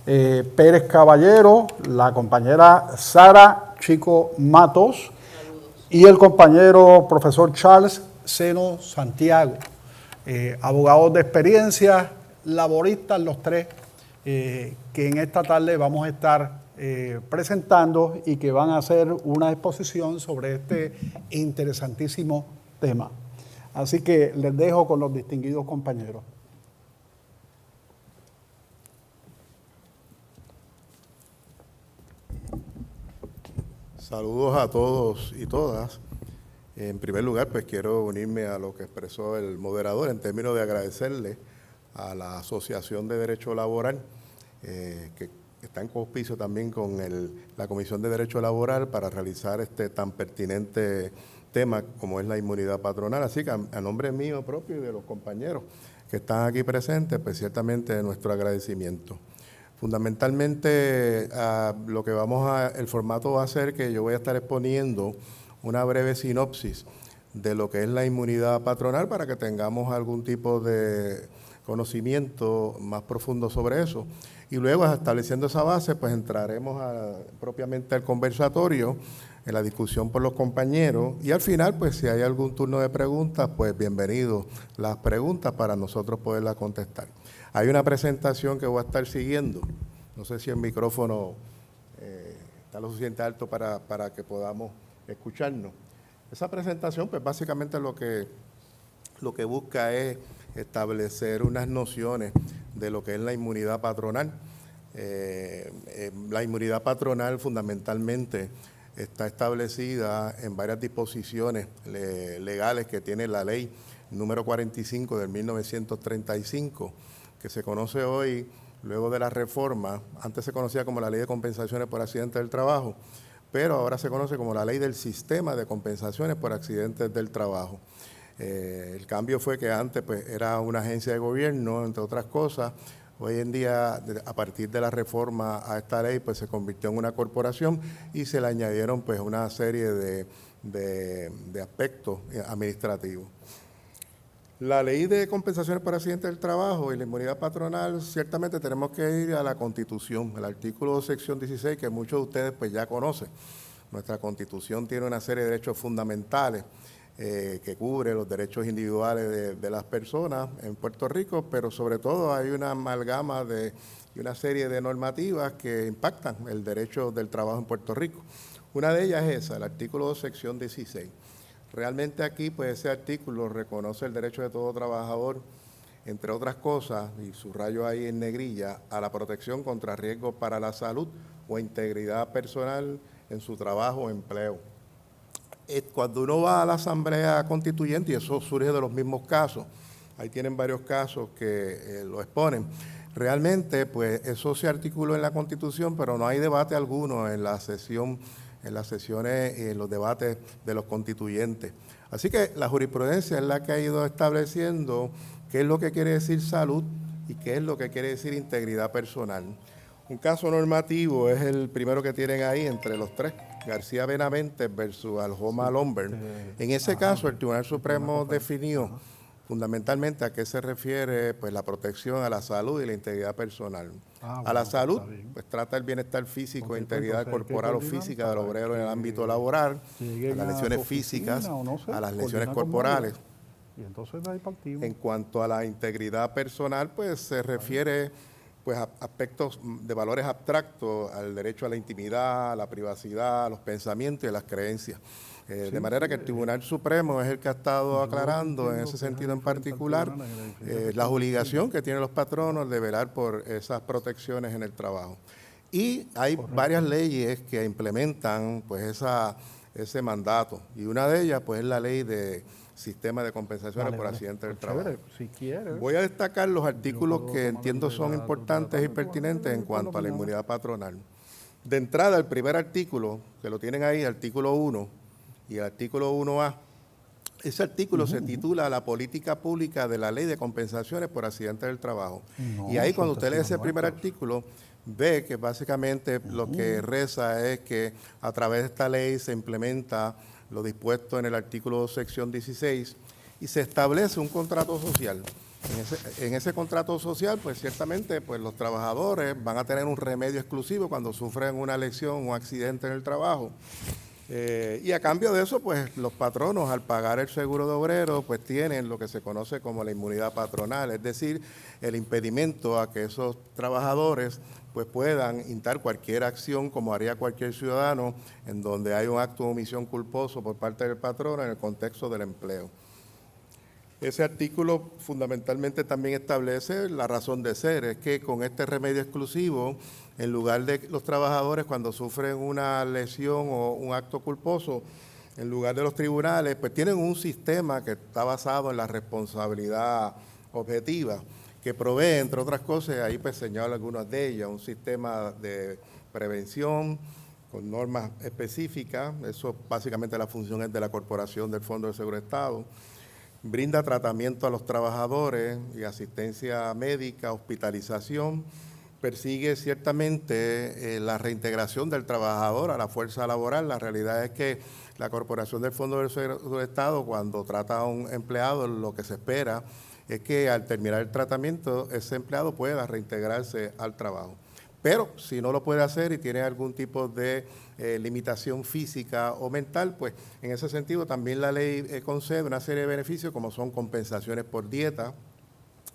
Pérez Caballero, la compañera Sara Chico Matos y el compañero profesor Charles Seno Santiago. Abogados de experiencia, laboristas los tres, que en esta tarde vamos a estar presentando y que van a hacer una exposición sobre este interesantísimo tema. Así que les dejo con los distinguidos compañeros. Saludos a todos y todas. En primer lugar, pues quiero unirme a lo que expresó el moderador en términos de agradecerle a la Asociación de Derecho Laboral, que está en coauspicio también con la Comisión de Derecho Laboral para realizar este tan pertinente tema como es la inmunidad patronal. Así que a nombre mío propio y de los compañeros que están aquí presentes, pues ciertamente nuestro agradecimiento. Fundamentalmente, el formato va a ser que yo voy a estar exponiendo una breve sinopsis de lo que es la inmunidad patronal para que tengamos algún tipo de conocimiento más profundo sobre eso. Y luego, estableciendo esa base, pues entraremos propiamente al conversatorio, en la discusión por los compañeros, y al final, pues si hay algún turno de preguntas, pues bienvenidos las preguntas para nosotros poderlas contestar. Hay una presentación que voy a estar siguiendo, no sé si el micrófono está lo suficiente alto para que podamos escucharnos. Esa presentación, pues básicamente lo que busca es establecer unas nociones de lo que es la inmunidad patronal. La inmunidad patronal fundamentalmente está establecida en varias disposiciones legales que tiene la ley número 45 del 1935, que se conoce hoy, luego de la reforma, antes se conocía como la Ley de Compensaciones por Accidentes del Trabajo, pero ahora se conoce como la Ley del Sistema de Compensaciones por Accidentes del Trabajo. El cambio fue que antes pues, era una agencia de gobierno, entre otras cosas. Hoy en día, a partir de la reforma a esta ley, pues se convirtió en una corporación y se le añadieron pues una serie de aspectos administrativos. La ley de compensaciones por accidentes del trabajo y la inmunidad patronal, ciertamente tenemos que ir a la Constitución, el artículo sección 16, que muchos de ustedes pues ya conocen. Nuestra Constitución tiene una serie de derechos fundamentales que cubre los derechos individuales de las personas en Puerto Rico, pero sobre todo hay una amalgama y una serie de normativas que impactan el derecho del trabajo en Puerto Rico. Una de ellas es esa, el artículo sección 16. Realmente aquí, pues ese artículo reconoce el derecho de todo trabajador, entre otras cosas, y subrayo ahí en negrilla, a la protección contra riesgos para la salud o integridad personal en su trabajo o empleo. Cuando uno va a la Asamblea Constituyente, y eso surge de los mismos casos, ahí tienen varios casos que lo exponen, realmente, pues eso se articuló en la Constitución, pero no hay debate alguno en la sesión, en las sesiones y en los debates de los constituyentes. Así que la jurisprudencia es la que ha ido estableciendo qué es lo que quiere decir salud y qué es lo que quiere decir integridad personal. Un caso normativo es el primero que tienen ahí entre los tres, García Benavente versus Aljoma Lombard. En ese caso, el Tribunal Supremo definió fundamentalmente a qué se refiere pues, la protección a la salud y la integridad personal. A la salud, pues trata el bienestar físico e integridad corporal o física del obrero en el ámbito laboral, a las lesiones físicas, a las lesiones corporales. Y entonces de ahí partimos. En cuanto a la integridad personal, pues se refiere pues, a aspectos de valores abstractos, al derecho a la intimidad, a la privacidad, a los pensamientos y a las creencias. De manera que el Tribunal Supremo es el que ha estado aclarando en ese sentido en particular la obligación que tienen los patronos de velar por esas protecciones en el trabajo. Y hay varias leyes que implementan pues ese mandato, y una de ellas pues es la ley de sistema de compensaciones por accidentes del trabajo. Voy a destacar los artículos que entiendo son importantes y pertinentes en cuanto a la inmunidad patronal. De entrada, el primer artículo, que lo tienen ahí, artículo 1 y el artículo 1A, ese artículo se titula La política pública de la ley de compensaciones por accidentes del trabajo. Y ahí cuando usted lee ese primer artículo, ve que básicamente lo que reza es que a través de esta ley se implementa lo dispuesto en el artículo sección 16 y se establece un contrato social En ese contrato social, pues ciertamente pues, los trabajadores van a tener un remedio exclusivo cuando sufren una lesión o accidente en el trabajo. Y a cambio de eso, pues los patronos al pagar el seguro de obrero, pues tienen lo que se conoce como la inmunidad patronal, es decir, el impedimento a que esos trabajadores pues puedan instar cualquier acción como haría cualquier ciudadano en donde hay un acto de omisión culposo por parte del patrono en el contexto del empleo. Ese artículo fundamentalmente también establece la razón de ser, es que con este remedio exclusivo, en lugar de los trabajadores cuando sufren una lesión o un acto culposo, en lugar de los tribunales, pues tienen un sistema que está basado en la responsabilidad objetiva, que provee, entre otras cosas, ahí pues señalo algunas de ellas, un sistema de prevención con normas específicas, eso básicamente la función es de la Corporación del Fondo de Seguro de Estado, brinda tratamiento a los trabajadores y asistencia médica, hospitalización, persigue ciertamente la reintegración del trabajador a la fuerza laboral. La realidad es que la Corporación del Fondo del Seguro de Estado, cuando trata a un empleado, lo que se espera es que al terminar el tratamiento, ese empleado pueda reintegrarse al trabajo. Pero si no lo puede hacer y tiene algún tipo de limitación física o mental, pues en ese sentido también la ley concede una serie de beneficios como son compensaciones por dieta,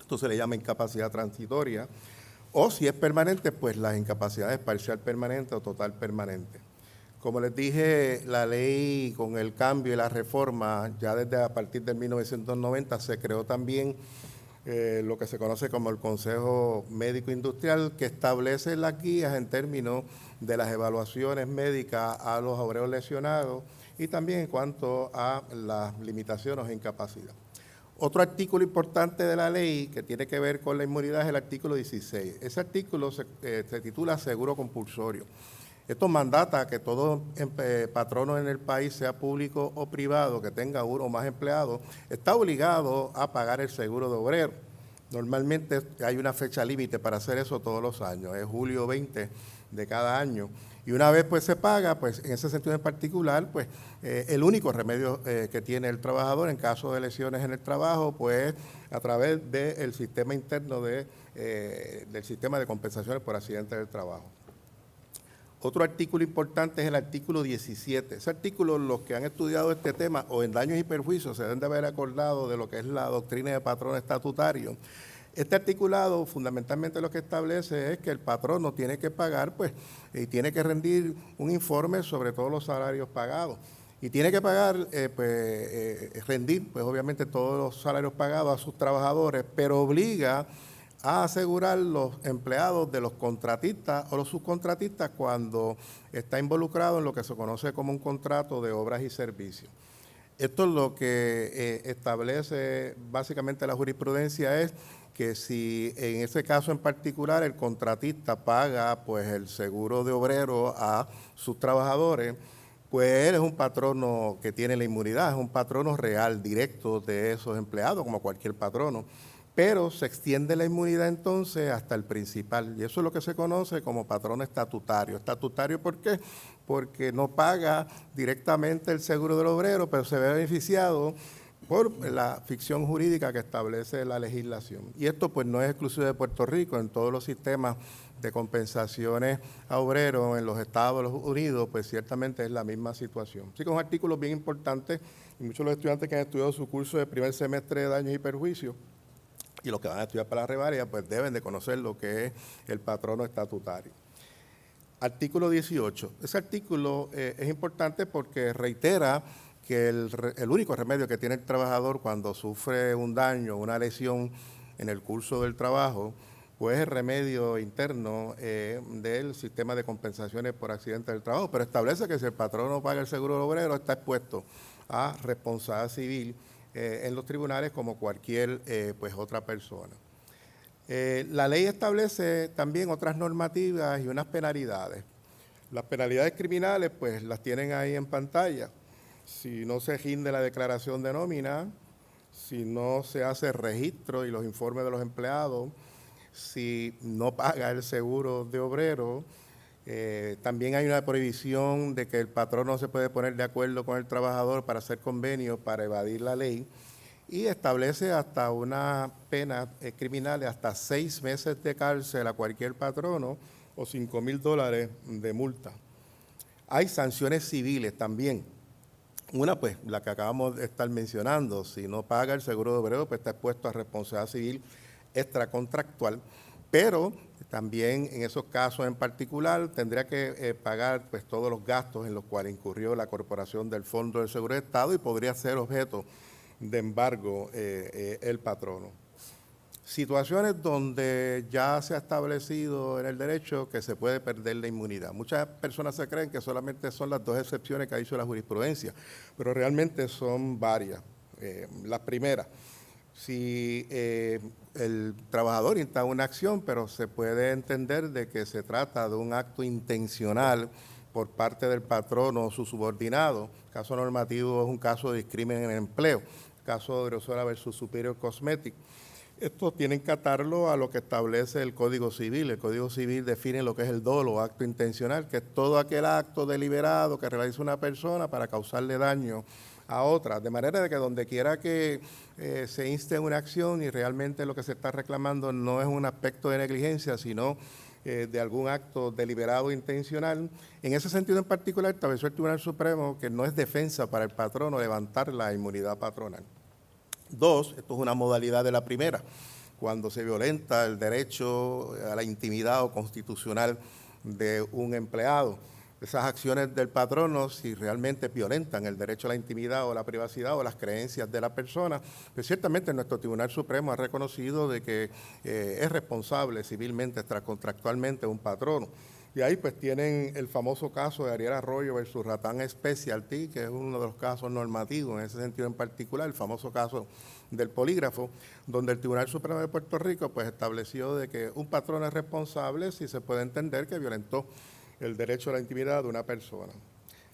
esto se le llama incapacidad transitoria, o si es permanente, pues las incapacidades parcial permanente o total permanente. Como les dije, la ley con el cambio y la reforma, ya desde a partir de 1990 se creó también lo que se conoce como el Consejo Médico Industrial, que establece las guías en términos de las evaluaciones médicas a los obreros lesionados y también en cuanto a las limitaciones o incapacidad. Otro artículo importante de la ley que tiene que ver con la inmunidad es el artículo 16. Ese artículo se titula Seguro Compulsorio. Esto mandata que todo patrono en el país, sea público o privado, que tenga uno o más empleados, está obligado a pagar el seguro de obrero. Normalmente hay una fecha límite para hacer eso todos los años, es julio 20 de cada año. Y una vez pues se paga, pues en ese sentido en particular, pues el único remedio que tiene el trabajador en caso de lesiones en el trabajo, pues a través del sistema interno del sistema de compensaciones por accidentes del trabajo. Otro artículo importante es el artículo 17. Ese artículo, los que han estudiado este tema o en daños y perjuicios se deben de haber acordado de lo que es la doctrina de patrón estatutario. Este articulado fundamentalmente lo que establece es que el patrono tiene que pagar pues, y tiene que rendir un informe sobre todos los salarios pagados. Y tiene que pagar, rendir pues obviamente todos los salarios pagados a sus trabajadores, pero obliga a asegurar los empleados de los contratistas o los subcontratistas cuando está involucrado en lo que se conoce como un contrato de obras y servicios. Esto es lo que establece básicamente la jurisprudencia, es que si en ese caso en particular el contratista paga pues el seguro de obrero a sus trabajadores, pues él es un patrono que tiene la inmunidad, es un patrono real, directo de esos empleados, como cualquier patrono. Pero se extiende la inmunidad entonces hasta el principal, y eso es lo que se conoce como patrono estatutario. ¿Estatutario por qué? Porque no paga directamente el seguro del obrero, pero se ve beneficiado por la ficción jurídica que establece la legislación. Y esto pues no es exclusivo de Puerto Rico, en todos los sistemas de compensaciones a obreros en los Estados Unidos, pues ciertamente es la misma situación. Así que es un artículo bien importante, y muchos de los estudiantes que han estudiado su curso de primer semestre de daños y perjuicios, y los que van a estudiar para la revalia, pues deben de conocer lo que es el patrono estatutario. Artículo 18. Ese artículo es importante porque reitera que el único remedio que tiene el trabajador cuando sufre un daño, una lesión en el curso del trabajo, pues es el remedio interno del sistema de compensaciones por accidentes del trabajo, pero establece que si el patrón no paga el seguro del obrero, está expuesto a responsabilidad civil en los tribunales como cualquier pues otra persona. La ley establece también otras normativas y unas penalidades. Las penalidades criminales pues las tienen ahí en pantalla. Si no se rinde la declaración de nómina, si no se hace registro y los informes de los empleados, si no paga el seguro de obrero, también hay una prohibición de que el patrón no se puede poner de acuerdo con el trabajador para hacer convenios para evadir la ley. y establece hasta una pena criminal de hasta 6 meses de cárcel a cualquier patrono o $5,000 de multa. Hay sanciones civiles también. Una, pues, la que acabamos de estar mencionando, si no paga el seguro de obrero, pues está expuesto a responsabilidad civil extracontractual, pero también en esos casos en particular tendría que pagar pues todos los gastos en los cuales incurrió la corporación del Fondo del Seguro de Estado y podría ser objeto de embargo el patrono. Situaciones donde ya se ha establecido en el derecho que se puede perder la inmunidad. Muchas personas se creen que solamente son las 2 excepciones que ha dicho la jurisprudencia, pero realmente son varias. La primera, si el trabajador insta una acción, pero se puede entender de que se trata de un acto intencional por parte del patrono o su subordinado. El caso normativo es un caso de discrimen en el empleo, el caso de Grosora versus Superior Cosmetics. Esto tienen que atarlo a lo que establece el Código Civil. El Código Civil define lo que es el dolo, acto intencional, que es todo aquel acto deliberado que realiza una persona para causarle daño a otra, de manera de que donde quiera que se inste una acción y realmente lo que se está reclamando no es un aspecto de negligencia, sino de algún acto deliberado e intencional. En ese sentido en particular estableció el Tribunal Supremo que no es defensa para el patrono levantar la inmunidad patronal. 2, esto es una modalidad de la primera, cuando se violenta el derecho a la intimidad o constitucional de un empleado. Esas acciones del patrono, si realmente violentan el derecho a la intimidad o la privacidad o las creencias de la persona, pues ciertamente nuestro Tribunal Supremo ha reconocido de que es responsable civilmente, extracontractualmente un patrono. Y ahí pues tienen el famoso caso de Ariel Arroyo versus Ratán Specialty, que es uno de los casos normativos en ese sentido en particular, el famoso caso del polígrafo, donde el Tribunal Supremo de Puerto Rico pues estableció de que un patrón es responsable si se puede entender que violentó el derecho a la intimidad de una persona.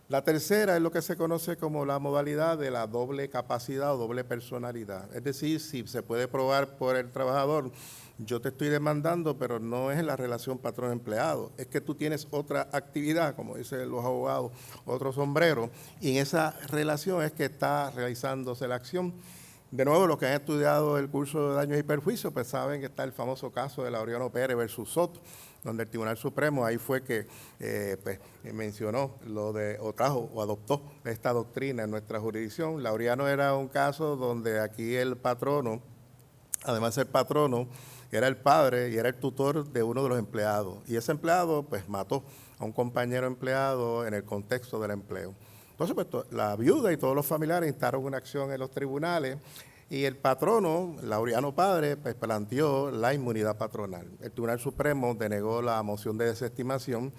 La tercera es lo que se conoce como la modalidad de la doble capacidad o doble personalidad. Es decir, si se puede probar por el trabajador, yo te estoy demandando, pero no es en la relación patrón-empleado, es que tú tienes otra actividad, como dicen los abogados, otro sombrero, y en esa relación es que está realizándose la acción. De nuevo, los que han estudiado el curso de daños y perjuicios, pues saben que está el famoso caso de Laureano Pérez versus Soto, donde el Tribunal Supremo ahí fue que mencionó o trajo o adoptó esta doctrina en nuestra jurisdicción. Laureano era un caso donde aquí el patrono, además de ser patrono, era el padre y era el tutor de uno de los empleados. Y ese empleado pues mató a un compañero empleado en el contexto del empleo. Entonces, pues, la viuda y todos los familiares instaron una acción en los tribunales y el patrono, Laureano padre, pues planteó la inmunidad patronal. El Tribunal Supremo denegó la moción de desestimación,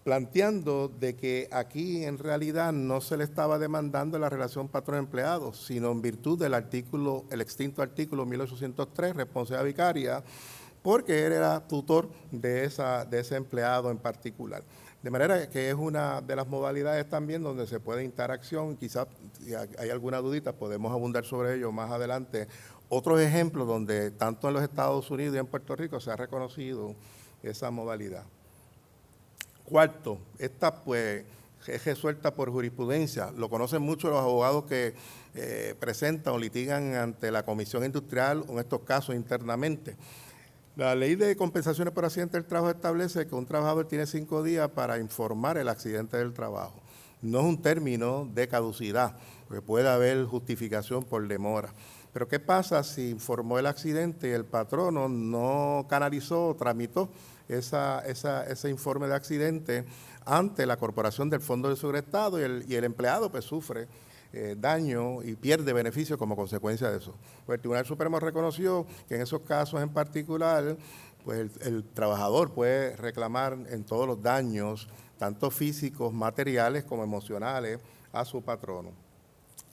planteando de que aquí en realidad no se le estaba demandando la relación patrón-empleado, sino en virtud del el extinto artículo 1803, responsabilidad vicaria, porque él era tutor de ese empleado en particular. De manera que es una de las modalidades también donde se puede instar acción. Quizás si hay alguna dudita, podemos abundar sobre ello más adelante. Otros ejemplos donde tanto en los Estados Unidos y en Puerto Rico se ha reconocido esa modalidad. Cuarto, esta pues es resuelta por jurisprudencia. Lo conocen mucho los abogados que presentan o litigan ante la Comisión Industrial o en estos casos internamente. La ley de compensaciones por accidente del trabajo establece que un trabajador tiene 5 días para informar el accidente del trabajo. No es un término de caducidad, porque puede haber justificación por demora. Pero ¿qué pasa si informó el accidente y el patrono no canalizó o tramitó ese informe de accidente ante la Corporación del Fondo del Seguro de Estado y el empleado pues sufre daño y pierde beneficio como consecuencia de eso? Pues el Tribunal Supremo reconoció que en esos casos en particular, pues el trabajador puede reclamar en todos los daños, tanto físicos, materiales como emocionales, a su patrono.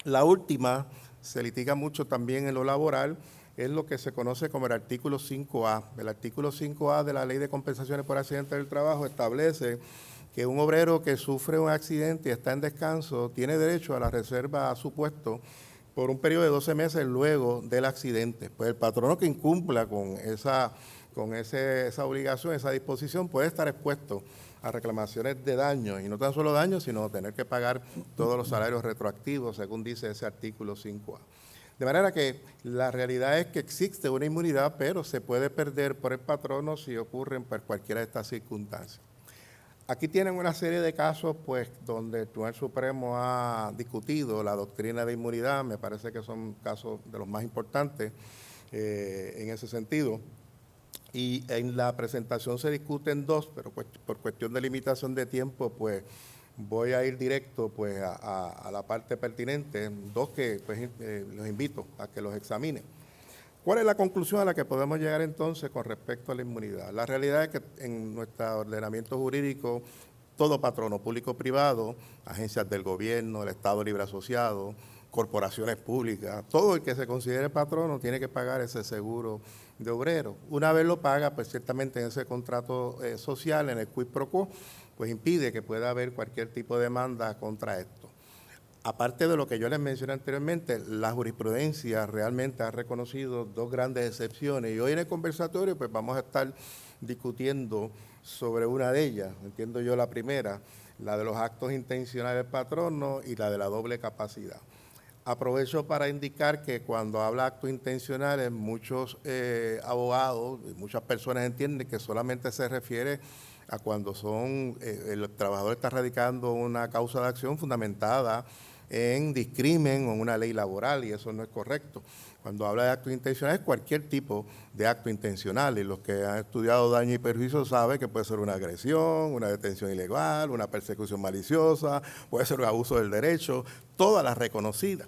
La última se litiga mucho también en lo laboral, es lo que se conoce como el artículo 5A. El artículo 5A de la Ley de Compensaciones por Accidente del Trabajo establece que un obrero que sufre un accidente y está en descanso tiene derecho a la reserva a su puesto por un periodo de 12 meses luego del accidente. Pues el patrono que incumpla con esa obligación, esa disposición, puede estar expuesto a reclamaciones de daño, y no tan solo daño, sino tener que pagar todos los salarios retroactivos, según dice ese artículo 5A. De manera que la realidad es que existe una inmunidad, pero se puede perder por el patrono si ocurren por cualquiera de estas circunstancias. Aquí tienen una serie de casos pues, donde el Tribunal Supremo ha discutido la doctrina de inmunidad, me parece que son casos de los más importantes en ese sentido. Y en la presentación se discuten dos, pero pues, por cuestión de limitación de tiempo, pues voy a ir directo pues, a la parte pertinente, dos que pues, los invito a que los examinen. ¿Cuál es la conclusión a la que podemos llegar entonces con respecto a la inmunidad? La realidad es que en nuestro ordenamiento jurídico, todo patrono público-privado, agencias del gobierno, el Estado Libre Asociado, corporaciones públicas, todo el que se considere patrono tiene que pagar ese seguro de obrero. Una vez lo paga, pues ciertamente en ese contrato social, en el quid pro quo, pues impide que pueda haber cualquier tipo de demanda contra esto. Aparte de lo que yo les mencioné anteriormente, la jurisprudencia realmente ha reconocido dos grandes excepciones y hoy en el conversatorio pues vamos a estar discutiendo sobre una de ellas, entiendo yo la primera, la de los actos intencionales del patrono y la de la doble capacidad. Aprovecho para indicar que cuando habla de actos intencionales, muchos abogados, muchas personas entienden que solamente se refiere a cuando el trabajador está radicando una causa de acción fundamentada en discrimen o en una ley laboral, y eso no es correcto. Cuando habla de actos intencionales, cualquier tipo de acto intencional, y los que han estudiado daño y perjuicio saben que puede ser una agresión, una detención ilegal, una persecución maliciosa, puede ser un abuso del derecho, todas las reconocidas.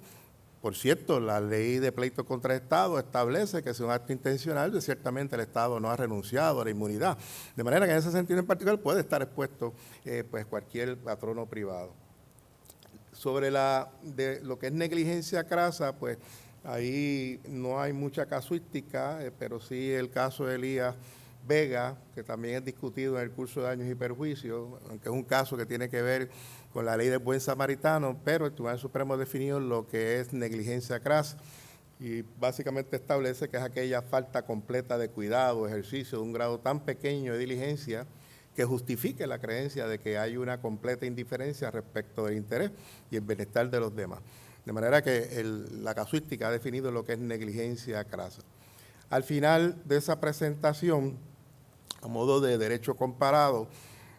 Por cierto, la ley de pleito contra el Estado establece que si es un acto intencional, pues ciertamente el Estado no ha renunciado a la inmunidad. De manera que en ese sentido en particular puede estar expuesto pues cualquier patrono privado. Sobre lo que es negligencia crasa, pues ahí no hay mucha casuística, pero sí el caso de Elías Vega, que también es discutido en el curso de daños y perjuicios, aunque es un caso que tiene que ver con la ley del buen samaritano, pero el Tribunal Supremo ha definido lo que es negligencia crasa y básicamente establece que es aquella falta completa de cuidado, ejercicio de un grado tan pequeño de diligencia que justifique la creencia de que hay una completa indiferencia respecto del interés y el bienestar de los demás. De manera que la casuística ha definido lo que es negligencia crasa. Al final de esa presentación, a modo de derecho comparado,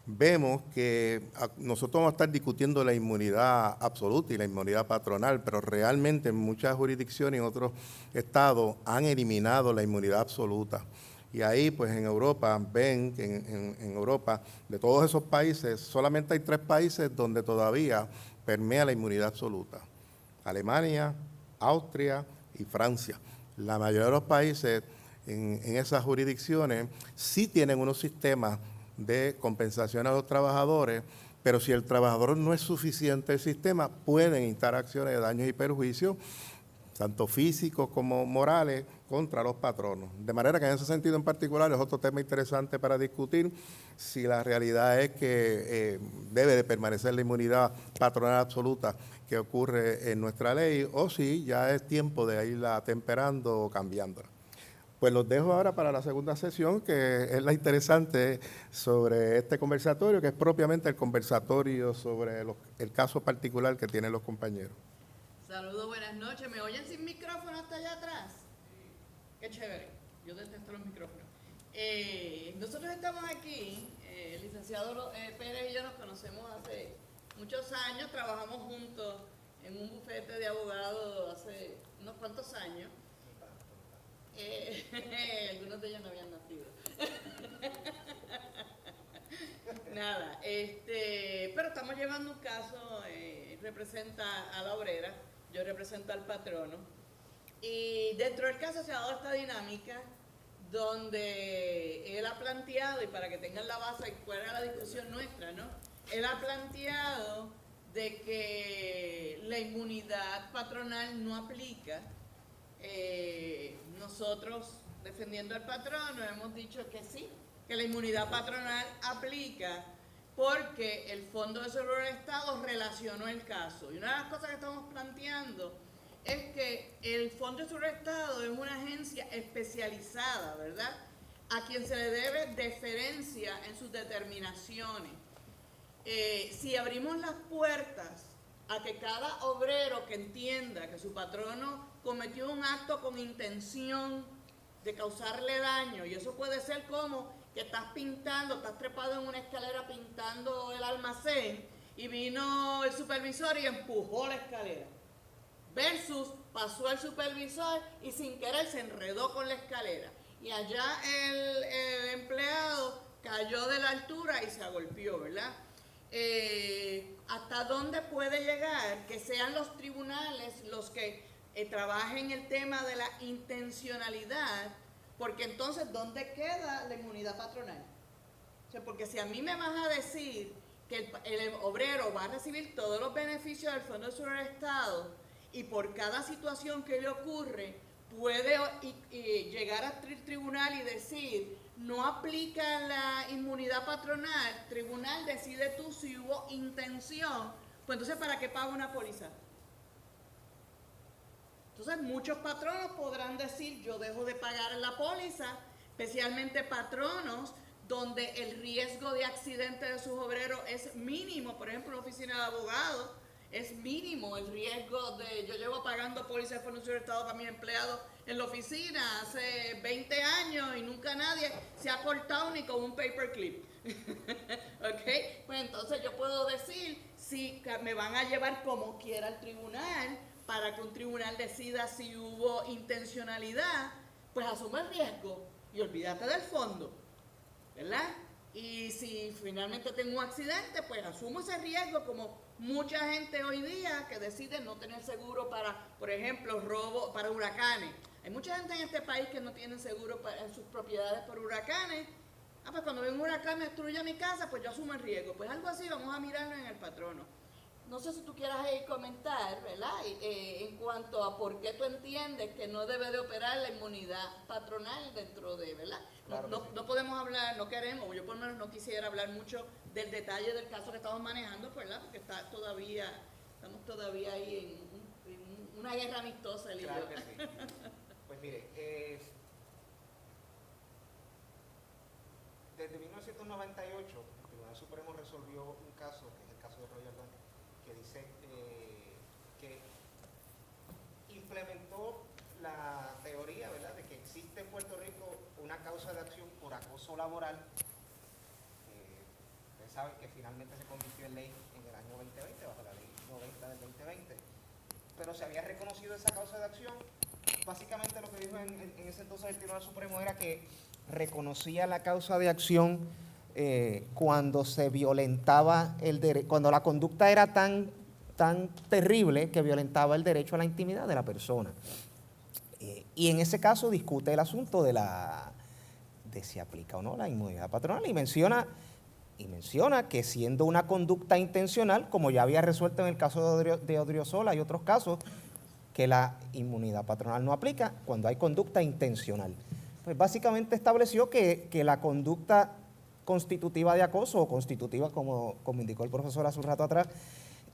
vemos que nosotros vamos a estar discutiendo la inmunidad absoluta y la inmunidad patronal, pero realmente en muchas jurisdicciones y en otros estados han eliminado la inmunidad absoluta. Y ahí, pues en Europa, ven que en Europa, de todos esos países, solamente hay 3 países donde todavía permea la inmunidad absoluta. Alemania, Austria y Francia. La mayoría de los países en esas jurisdicciones sí tienen unos sistemas de compensación a los trabajadores, pero si el trabajador no es suficiente el sistema, pueden instar acciones de daños y perjuicios, tanto físicos como morales, contra los patronos. De manera que en ese sentido en particular es otro tema interesante para discutir, si la realidad es que debe de permanecer la inmunidad patronal absoluta que ocurre en nuestra ley, o si ya es tiempo de irla temperando o cambiándola. Pues los dejo ahora para la segunda sesión, que es la interesante sobre este conversatorio, que es propiamente el conversatorio sobre el caso particular que tienen los compañeros. Saludos, buenas noches. ¿Me oyen sin micrófono hasta allá atrás? Qué chévere. Yo detesto los micrófonos. Nosotros estamos aquí, el licenciado Pérez y yo nos conocemos hace muchos años, trabajamos juntos en un bufete de abogados hace unos cuantos años. Algunos de ellos no habían nacido. Nada, pero estamos llevando un caso, representa a la obrera, yo represento al patrono, y dentro del caso se ha dado esta dinámica donde él ha planteado, y para que tengan la base y cuál era la discusión nuestra, ¿no? Él ha planteado de que la inmunidad patronal no aplica. Nosotros, defendiendo al patrono, hemos dicho que sí, que la inmunidad patronal aplica porque el Fondo de Seguro del Estado relacionó el caso. Y una de las cosas que estamos planteando es que el Fondo de Seguro del Estado es una agencia especializada, ¿verdad?, a quien se le debe deferencia en sus determinaciones. Si abrimos las puertas a que cada obrero que entienda que su patrono cometió un acto con intención de causarle daño, y eso puede ser como que estás pintando, estás trepado en una escalera pintando el almacén y vino el supervisor y empujó la escalera, versus pasó el supervisor y sin querer se enredó con la escalera y allá el empleado cayó de la altura y se agolpeó, ¿verdad? ¿Hasta dónde puede llegar que sean los tribunales los que trabajen el tema de la intencionalidad? Porque entonces, ¿dónde queda la inmunidad patronal? O sea, porque si a mí me vas a decir que el obrero va a recibir todos los beneficios del Fondo de Seguridad del Estado y por cada situación que le ocurre puede llegar al tribunal y decir no aplica la inmunidad patronal, tribunal decide tú si hubo intención, pues entonces ¿para qué paga una póliza? Entonces muchos patronos podrán decir yo dejo de pagar la póliza, especialmente patronos donde el riesgo de accidente de sus obreros es mínimo. Por ejemplo, en la oficina de abogados es mínimo el riesgo de... Yo llevo pagando póliza de Fondo de Seguridad del Estado para mis empleados en la oficina hace 20 años y nunca nadie se ha cortado ni con un paperclip. ¿Ok? Pues entonces yo puedo decir si me van a llevar como quiera al tribunal para que un tribunal decida si hubo intencionalidad, pues asume el riesgo y olvídate del fondo, ¿verdad? Y si finalmente tengo un accidente, pues asumo ese riesgo como mucha gente hoy día que decide no tener seguro para, por ejemplo, robo, para huracanes. Hay mucha gente en este país que no tiene seguro en sus propiedades por huracanes. Pues cuando venga un huracán me destruye mi casa, pues yo asumo el riesgo. Pues algo así vamos a mirarlo en el patrono. No sé si tú quieras comentar, ¿verdad? En cuanto a por qué tú entiendes que no debe de operar la inmunidad patronal dentro de, ¿verdad? Claro No podemos hablar, no queremos, o yo por lo menos no quisiera hablar mucho del detalle del caso que estamos manejando, ¿verdad? Porque estamos todavía ahí en una guerra amistosa, el Claro que sí. Pues mire, desde 1998 el Tribunal Supremo resolvió un caso, que es el caso de Royal Bank, que dice que implementó la teoría, ¿verdad?, de que existe en Puerto Rico una causa de acción por acoso laboral. Ustedes saben que finalmente se convirtió en ley en el año 2020, bajo la ley 90 del 2020, pero se había reconocido esa causa de acción. Básicamente lo que dijo en ese entonces el Tribunal Supremo era que reconocía la causa de acción cuando se violentaba el derecho, cuando la conducta era tan terrible que violentaba el derecho a la intimidad de la persona. Y en ese caso discute el asunto de si aplica o no la inmunidad patronal y menciona que siendo una conducta intencional, como ya había resuelto en el caso de Odriozola y otros casos, que la inmunidad patronal no aplica cuando hay conducta intencional. Pues básicamente estableció que la conducta constitutiva de acoso, o constitutiva, como indicó el profesor hace un rato atrás,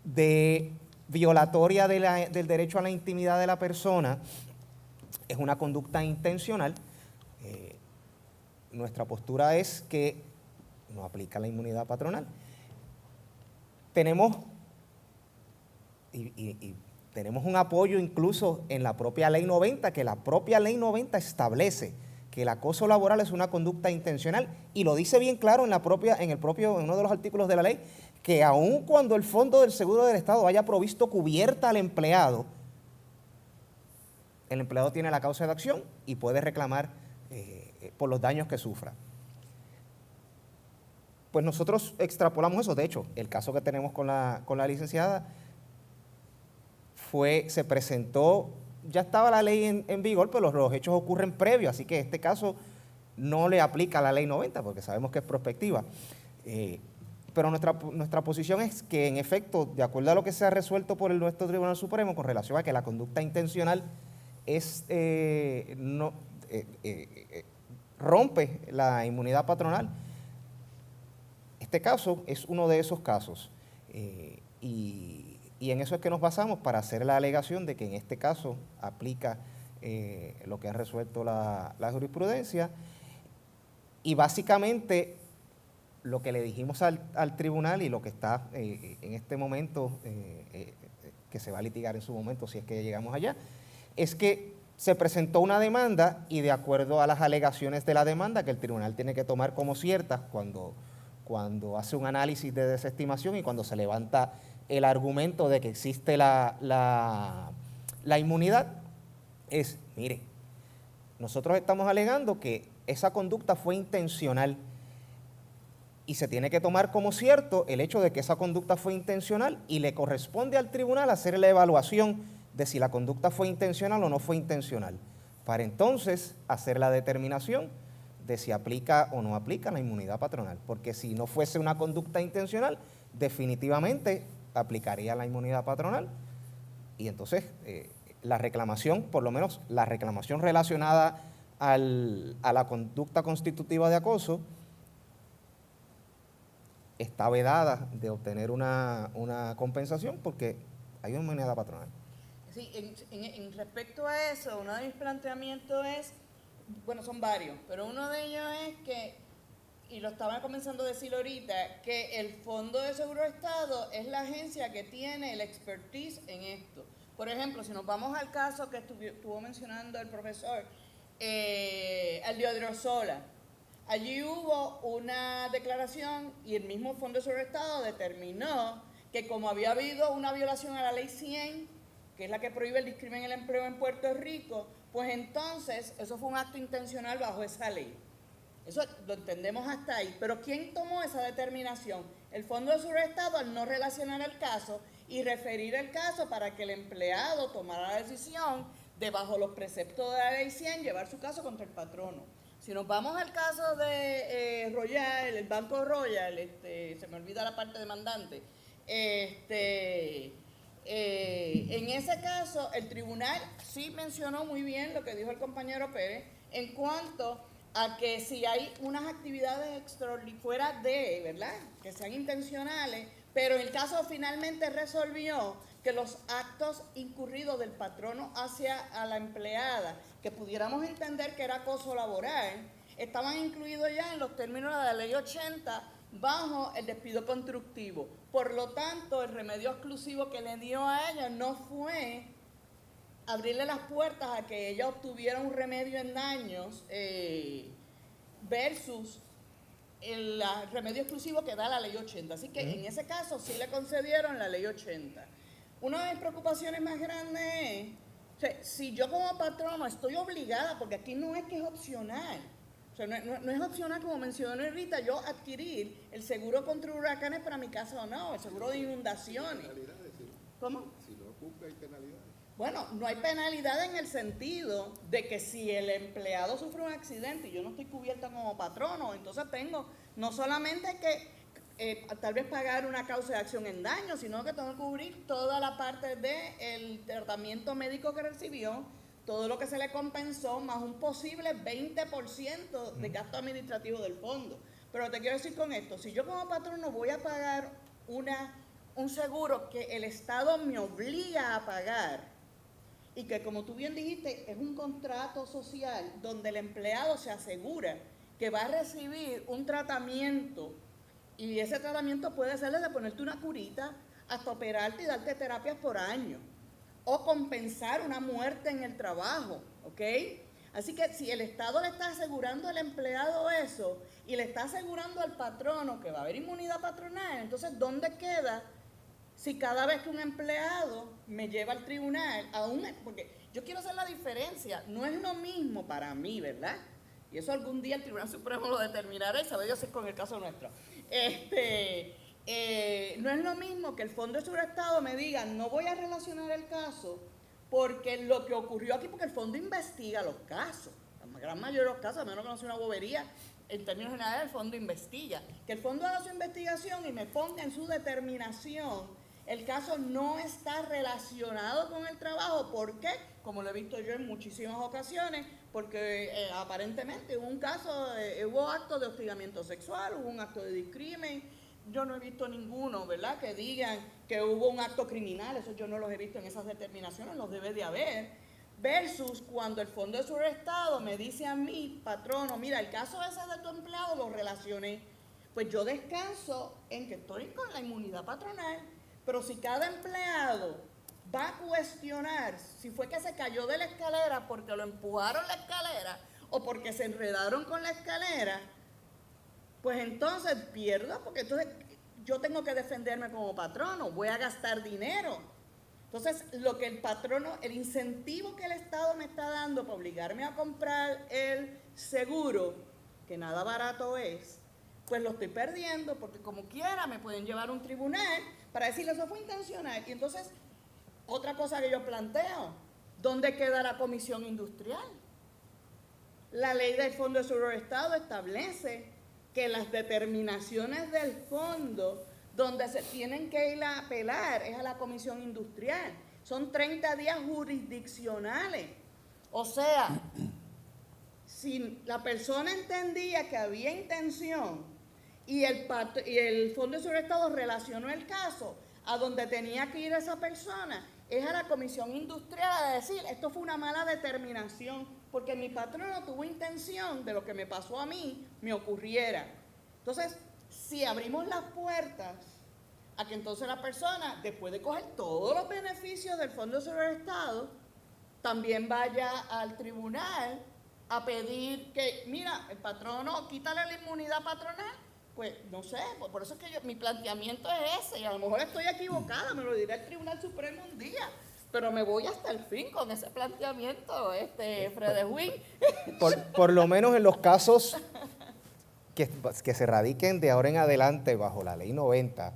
de violatoria del derecho a la intimidad de la persona, es una conducta intencional. Nuestra postura es que no aplica la inmunidad patronal. Tenemos tenemos un apoyo incluso en la propia Ley 90, que la propia Ley 90 establece que el acoso laboral es una conducta intencional y lo dice bien claro en uno de los artículos de la ley, que aun cuando el Fondo del Seguro del Estado haya provisto cubierta al empleado, el empleado tiene la causa de acción y puede reclamar por los daños que sufra. Pues nosotros extrapolamos eso. De hecho, el caso que tenemos con la licenciada se presentó, ya estaba la ley en vigor, pero los hechos ocurren previo, así que este caso no le aplica la ley 90 porque sabemos que es prospectiva. Pero nuestra posición es que, en efecto, de acuerdo a lo que se ha resuelto por nuestro Tribunal Supremo con relación a que la conducta intencional rompe la inmunidad patronal, este caso es uno de esos casos. Y en eso es que nos basamos para hacer la alegación de que en este caso aplica lo que ha resuelto la jurisprudencia. Y básicamente lo que le dijimos al tribunal y lo que está en este momento que se va a litigar en su momento si es que llegamos allá, es que se presentó una demanda y de acuerdo a las alegaciones de la demanda, que el tribunal tiene que tomar como ciertas cuando hace un análisis de desestimación y cuando se levanta el argumento de que existe la inmunidad, es, mire, nosotros estamos alegando que esa conducta fue intencional y se tiene que tomar como cierto el hecho de que esa conducta fue intencional y le corresponde al tribunal hacer la evaluación de si la conducta fue intencional o no fue intencional, para entonces hacer la determinación de si aplica o no aplica la inmunidad patronal, porque si no fuese una conducta intencional, definitivamente aplicaría la inmunidad patronal y entonces la reclamación, por lo menos la reclamación relacionada a la conducta constitutiva de acoso, está vedada de obtener una compensación porque hay una inmunidad patronal. Sí, en respecto a eso, uno de mis planteamientos es, bueno, son varios, pero uno de ellos es que, y lo estaba comenzando a decir ahorita, que el Fondo de Seguro de Estado es la agencia que tiene el expertise en esto. Por ejemplo, si nos vamos al caso que estuvo mencionando el profesor, al de Odriozola, allí hubo una declaración y el mismo Fondo de Seguro de Estado determinó que como había habido una violación a la Ley 100, que es la que prohíbe el discrimen en el empleo en Puerto Rico, pues entonces eso fue un acto intencional bajo esa ley. Eso lo entendemos hasta ahí. Pero ¿quién tomó esa determinación? El Fondo de Seguro de Estado, al no relacionar el caso y referir el caso para que el empleado tomara la decisión de, bajo los preceptos de la Ley 100, llevar su caso contra el patrono. Si nos vamos al caso de Royal, el Banco Royal, se me olvida la parte demandante, en ese caso, el tribunal sí mencionó muy bien lo que dijo el compañero Pérez en cuanto a que si hay unas actividades extraordinarias fuera de, ¿verdad?, que sean intencionales, pero el caso finalmente resolvió que los actos incurridos del patrono hacia a la empleada, que pudiéramos entender que era acoso laboral, estaban incluidos ya en los términos de la Ley 80 bajo el despido constructivo. Por lo tanto, el remedio exclusivo que le dio a ella no fue abrirle las puertas a que ella obtuviera un remedio en daños versus el remedio exclusivo que da la Ley 80. Así que en ese caso sí le concedieron la Ley 80. Una de mis preocupaciones más grandes es, o sea, si yo como patrono estoy obligada, porque aquí no es que es opcional, o sea, no es opcional, como mencionó Rita, yo adquirir el seguro contra huracanes para mi casa o no, el seguro de inundaciones. ¿Cómo? Si no cumple, hay penalidades. Bueno, no hay penalidad en el sentido de que si el empleado sufre un accidente y yo no estoy cubierta como patrono, entonces tengo no solamente que tal vez pagar una causa de acción en daño, sino que tengo que cubrir toda la parte del tratamiento médico que recibió, todo lo que se le compensó, más un posible 20% de gasto administrativo del fondo. Pero te quiero decir con esto, si yo como patrono voy a pagar un seguro que el Estado me obliga a pagar, y que, como tú bien dijiste, es un contrato social donde el empleado se asegura que va a recibir un tratamiento, y ese tratamiento puede ser desde ponerte una curita hasta operarte y darte terapias por año, o compensar una muerte en el trabajo, ¿ok? Así que si el Estado le está asegurando al empleado eso y le está asegurando al patrono que va a haber inmunidad patronal, entonces ¿dónde queda? Si cada vez que un empleado me lleva al tribunal, porque yo quiero hacer la diferencia, no es lo mismo para mí, ¿verdad? Y eso algún día el Tribunal Supremo lo determinará y sabe Dios si es con el caso nuestro. No es lo mismo que el Fondo de Seguro de Estado me diga, no voy a relacionar el caso, porque lo que ocurrió aquí, porque el Fondo investiga los casos, la gran mayoría de los casos, a menos que no sea una bobería, en términos generales el Fondo investiga. Que el Fondo haga su investigación y me ponga en su determinación el caso no está relacionado con el trabajo. ¿Por qué? Como lo he visto yo en muchísimas ocasiones, porque aparentemente hubo un caso, hubo actos de hostigamiento sexual, hubo un acto de discrimen. Yo no he visto ninguno, ¿verdad?, que digan que hubo un acto criminal. Eso yo no los he visto en esas determinaciones, los debe de haber. Versus cuando el Fondo de Seguro de Estado me dice a mí, patrono, mira, el caso ese de tu empleado lo relacioné. Pues yo descanso en que estoy con la inmunidad patronal. Pero si cada empleado va a cuestionar si fue que se cayó de la escalera porque lo empujaron la escalera o porque se enredaron con la escalera, pues entonces pierdo, porque entonces yo tengo que defenderme como patrono, voy a gastar dinero. Entonces, lo que el patrono, el incentivo que el Estado me está dando para obligarme a comprar el seguro, que nada barato es, pues lo estoy perdiendo, porque como quiera me pueden llevar a un tribunal para decirle eso fue intencional. Y entonces, otra cosa que yo planteo, ¿dónde queda la comisión industrial? La ley del Fondo de Seguro del Estado establece que las determinaciones del fondo donde se tienen que ir a apelar es a la comisión industrial. Son 30 días jurisdiccionales. O sea, si la persona entendía que había intención y el Fondo de Seguro del Estado relacionó el caso a donde tenía que ir esa persona, es a la comisión industrial a decir, esto fue una mala determinación, porque mi patrono tuvo intención de lo que me pasó a mí, me ocurriera. Entonces, si abrimos las puertas a que entonces la persona, después de coger todos los beneficios del Fondo de Seguro del Estado, también vaya al tribunal a pedir que, mira, el patrono, quítale la inmunidad patronal, pues no sé, por eso es que mi planteamiento es ese, y a lo mejor estoy equivocada, me lo dirá el Tribunal Supremo un día, pero me voy hasta el fin con ese planteamiento, Fredewin. Por lo menos en los casos que se radiquen de ahora en adelante bajo la ley 90,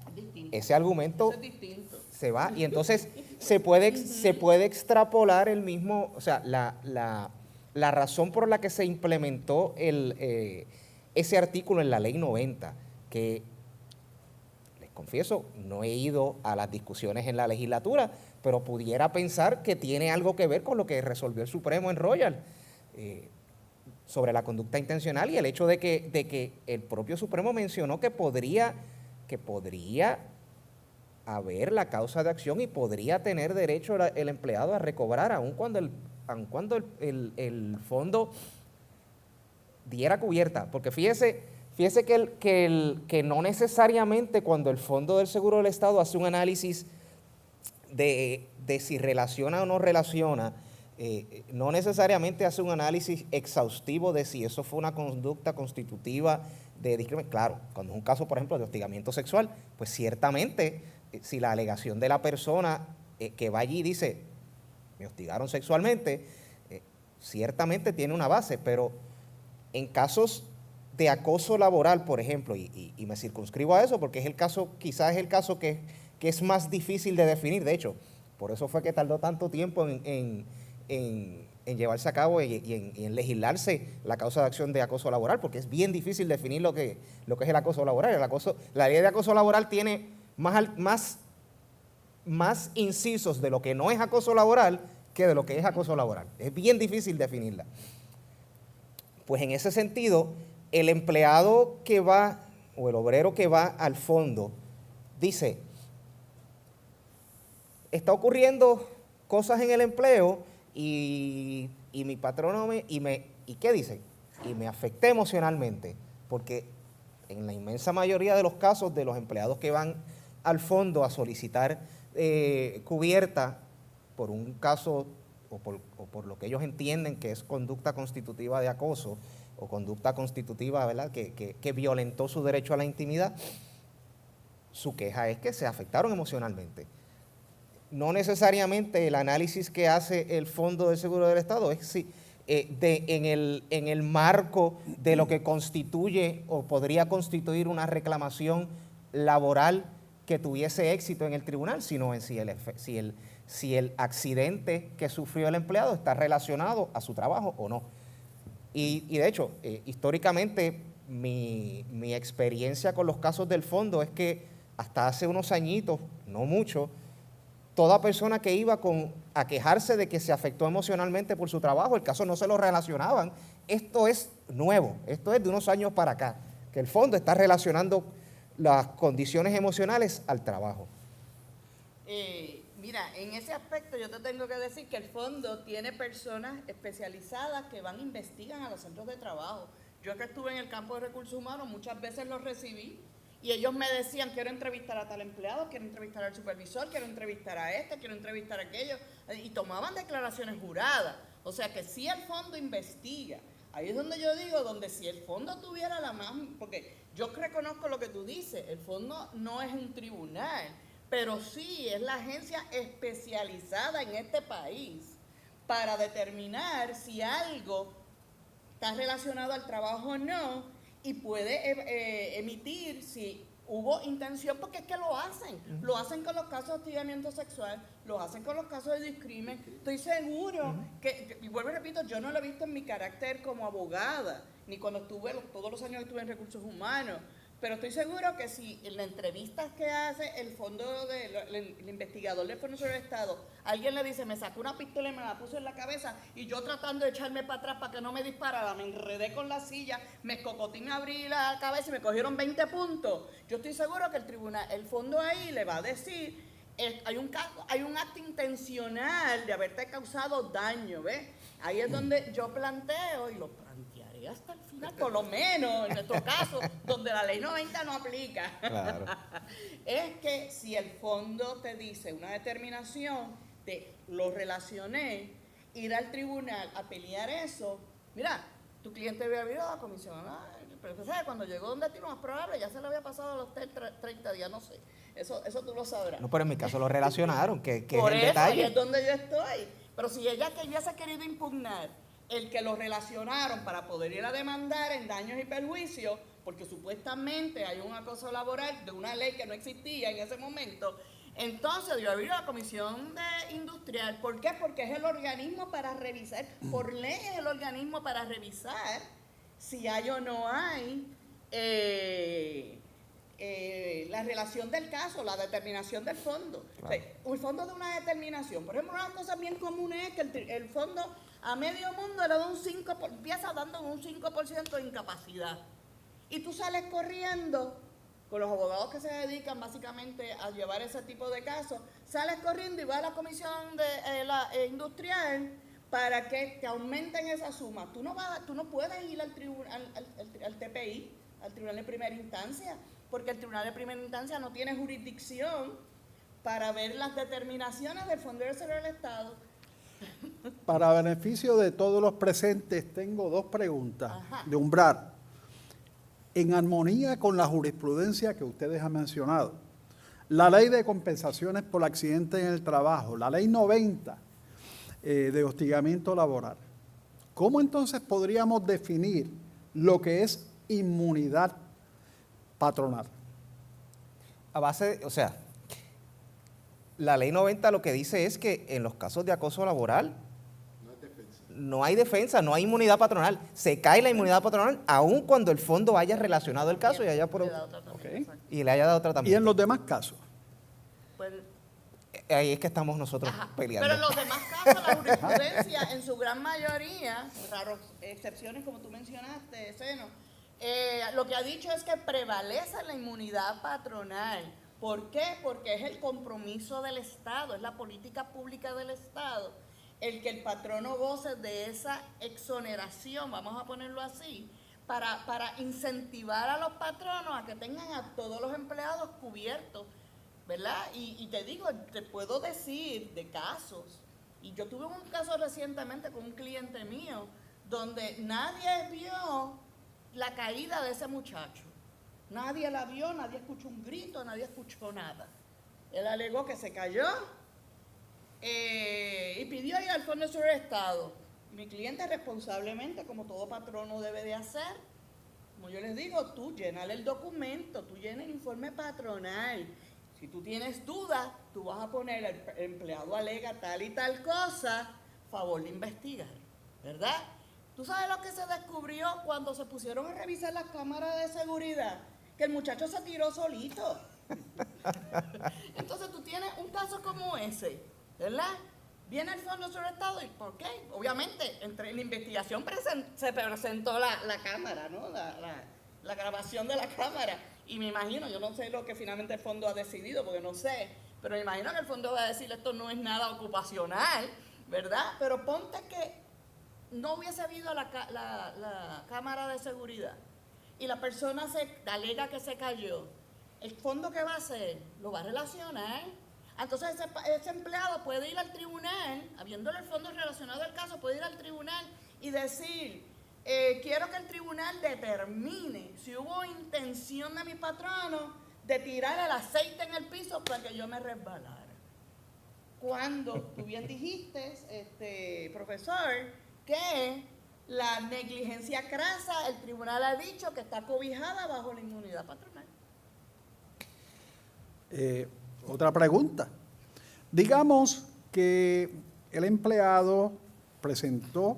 ese argumento Eso es distinto. se va y entonces se puede extrapolar el mismo, o sea, la razón por la que se implementó ese artículo en la ley 90, que les confieso, no he ido a las discusiones en la legislatura, pero pudiera pensar que tiene algo que ver con lo que resolvió el Supremo en Royal sobre la conducta intencional y el hecho de que el propio Supremo mencionó que podría haber la causa de acción y podría tener derecho el empleado a recobrar aun cuando el fondo diera cubierta, porque fíjese que no necesariamente cuando el Fondo del Seguro del Estado hace un análisis de si relaciona o no relaciona, no necesariamente hace un análisis exhaustivo de si eso fue una conducta constitutiva de discriminación. Claro, cuando es un caso, por ejemplo, de hostigamiento sexual, pues ciertamente, si la alegación de la persona que va allí dice, me hostigaron sexualmente, ciertamente tiene una base, pero en casos de acoso laboral, por ejemplo, y me circunscribo a eso porque es el caso, quizás es el caso que es más difícil de definir. De hecho, por eso fue que tardó tanto tiempo en llevarse a cabo y en legislarse la causa de acción de acoso laboral, porque es bien difícil definir lo que es el acoso laboral. La ley de acoso laboral tiene más incisos de lo que no es acoso laboral que de lo que es acoso laboral. Es bien difícil definirla. Pues en ese sentido, el empleado que va, o el obrero que va al fondo, dice, está ocurriendo cosas en el empleo y mi patrono ¿y qué dice? Y me afecté emocionalmente, porque en la inmensa mayoría de los casos de los empleados que van al fondo a solicitar cubierta por un caso o por lo que ellos entienden que es conducta constitutiva de acoso o conducta constitutiva, ¿verdad?, que violentó su derecho a la intimidad, su queja es que se afectaron emocionalmente. No necesariamente el análisis que hace el Fondo del Seguro del Estado es si, en el marco de lo que constituye o podría constituir una reclamación laboral que tuviese éxito en el tribunal, sino en si el accidente que sufrió el empleado está relacionado a su trabajo o no. Y de hecho, históricamente, mi experiencia con los casos del fondo es que hasta hace unos añitos, no mucho, toda persona que iba a quejarse de que se afectó emocionalmente por su trabajo, el caso no se lo relacionaban. Esto es nuevo, esto es de unos años para acá, que el fondo está relacionando las condiciones emocionales al trabajo. Mira, en ese aspecto yo te tengo que decir que el fondo tiene personas especializadas que van e investigan a los centros de trabajo. Yo que estuve en el campo de recursos humanos muchas veces los recibí Y ellos me decían, quiero entrevistar a tal empleado, quiero entrevistar al supervisor, quiero entrevistar a este, quiero entrevistar a aquello. Y tomaban declaraciones juradas. O sea que si el fondo investiga. Ahí es donde yo digo, donde si el fondo tuviera la más... Porque yo reconozco lo que tú dices, el fondo no es un tribunal, pero sí es la agencia especializada en este país para determinar si algo está relacionado al trabajo o no, y puede emitir si hubo intención, porque es que lo hacen con los casos de hostigamiento sexual, lo hacen con los casos de discrimen. Estoy seguro que, y vuelvo y repito, yo no lo he visto en mi carácter como abogada, ni cuando estuve, todos los años que estuve en recursos humanos, pero estoy seguro que si en las entrevistas que hace el el investigador del Fondo Seguro del Estado, alguien le dice, me sacó una pistola y me la puso en la cabeza, y yo tratando de echarme para atrás para que no me disparara, me enredé con la silla, me escocoté y me abrí la cabeza y me cogieron 20 puntos. Yo estoy seguro que el fondo ahí le va a decir, hay un acto intencional de haberte causado daño, ¿ves? Ahí es donde yo planteo, y lo plantearé hasta el final, por lo menos en nuestro caso, donde la ley 90 no aplica. Claro. Es que si el fondo te dice una determinación de lo relacioné, ir al tribunal a pelear eso, mira, tu cliente había habido a la comisión, pero ¿sabes? Cuando llegó donde ti lo más probable, ya se le había pasado a los 30 días, no sé. Eso tú lo sabrás. No, pero en mi caso lo relacionaron, que por es el eso, detalle. ahí es donde yo estoy. Pero si ella que hubiese querido impugnar el que lo relacionaron para poder ir a demandar en daños y perjuicios, porque supuestamente hay un acoso laboral de una ley que no existía en ese momento, entonces yo abrí la Comisión de Industrial. ¿Por qué? Porque es el organismo para revisar, por ley es el organismo para revisar si hay o no hay la relación del caso, la determinación del fondo. Claro. O sea, el fondo de una determinación. Por ejemplo, una cosa bien común es que el fondo a medio mundo le da empieza dando un 5% de incapacidad. Y tú sales corriendo, con los abogados que se dedican básicamente a llevar ese tipo de casos, sales corriendo y vas a la comisión de industrial para que te aumenten esa suma. Tú no puedes ir al TPI, al Tribunal de Primera Instancia, porque el Tribunal de Primera Instancia no tiene jurisdicción para ver las determinaciones del Fondo de Seguro del Estado. Para beneficio de todos los presentes, tengo dos preguntas de umbral. En armonía con la jurisprudencia que ustedes han mencionado, la ley de compensaciones por accidente en el trabajo, la ley 90 de hostigamiento laboral, ¿cómo entonces podríamos definir lo que es inmunidad patronal? A base, o sea, la ley 90 lo que dice es que en los casos de acoso laboral no hay defensa, no hay inmunidad patronal. Se cae la inmunidad patronal aun cuando el fondo haya relacionado el caso y le haya dado tratamiento. ¿Y en los demás casos? Pues, ahí es que estamos nosotros peleando. Pero en los demás casos, la jurisprudencia, en su gran mayoría, raras excepciones como tú mencionaste, Seno, lo que ha dicho es que prevalece la inmunidad patronal. ¿Por qué? Porque es el compromiso del Estado, es la política pública del Estado, el que el patrono goce de esa exoneración, vamos a ponerlo así, para incentivar a los patronos a que tengan a todos los empleados cubiertos, ¿verdad? Y te digo, te puedo decir de casos, y yo tuve un caso recientemente con un cliente mío, donde nadie vio la caída de ese muchacho. Nadie la vio, nadie escuchó un grito, nadie escuchó nada. Él alegó que se cayó y pidió ir al Fondo de Seguro del Estado. Mi cliente responsablemente, como todo patrono debe de hacer, como yo les digo, tú llenas el documento, tú llenas el informe patronal. Si tú tienes dudas, tú vas a poner el empleado alega tal y tal cosa, favor de investigar, ¿verdad? ¿Tú sabes lo que se descubrió cuando se pusieron a revisar las cámaras de seguridad? Que el muchacho se tiró solito. Entonces tú tienes un caso como ese, ¿verdad? Viene el Fondo sobre el Estado y ¿por qué? Obviamente, en la investigación se presentó la cámara, ¿no? La grabación de la cámara. Y me imagino, yo no sé lo que finalmente el fondo ha decidido, porque no sé, pero me imagino que el fondo va a decir esto no es nada ocupacional, ¿verdad? Pero ponte que no hubiese habido la cámara de seguridad y la persona se alega que se cayó ¿el fondo qué va a hacer? Lo va a relacionar. Entonces ese empleado puede ir al tribunal, habiéndole el fondo relacionado al caso, puede ir al tribunal y decir, quiero que el tribunal determine si hubo intención de mi patrono de tirar el aceite en el piso para que yo me resbalara. Cuando tú bien dijiste, profesor, que la negligencia crasa, el tribunal ha dicho que está cobijada bajo la inmunidad patronal. Otra pregunta. Digamos que el empleado presentó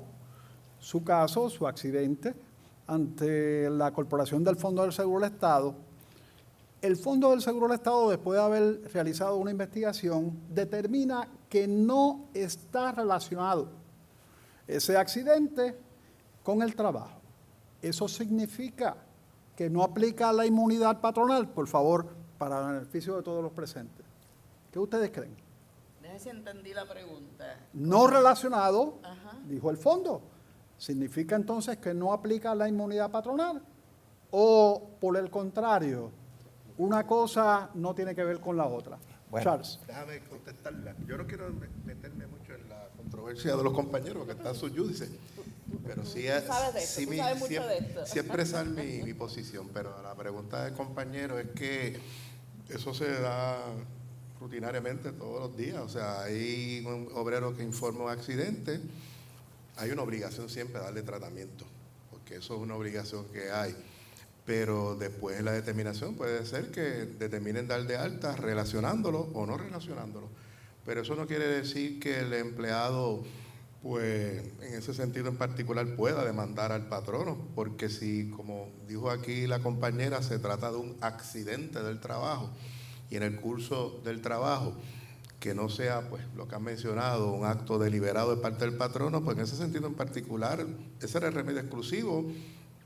su caso, su accidente, ante la Corporación del Fondo del Seguro del Estado. El Fondo del Seguro del Estado, después de haber realizado una investigación, determina que no está relacionado ese accidente con el trabajo. ¿Eso significa que no aplica la inmunidad patronal? Por favor, para el beneficio de todos los presentes. ¿Qué ustedes creen? Déjame si entendí la pregunta. No relacionado, Ajá. dijo el fondo. ¿Significa entonces que no aplica la inmunidad patronal? ¿O por el contrario, una cosa no tiene que ver con la otra? Bueno. Charles. Déjame contestarla. Yo no quiero meterme mucho en la controversia de los compañeros, que están sus judices, pero sí, Tú sabes de esto, tú sabes mucho de esto. sí expresar mi posición, pero la pregunta del compañero es que eso se da rutinariamente todos los días. O sea, hay un obrero que informa un accidente, hay una obligación siempre de darle tratamiento, porque eso es una obligación que hay. Pero después la determinación puede ser que determinen dar de alta relacionándolo o no relacionándolo. Pero eso no quiere decir que el empleado, pues en ese sentido en particular, pueda demandar al patrono, porque si, como dijo aquí la compañera, se trata de un accidente del trabajo y en el curso del trabajo, que no sea, pues, lo que han mencionado, un acto deliberado de parte del patrono, pues en ese sentido en particular, ese era el remedio exclusivo.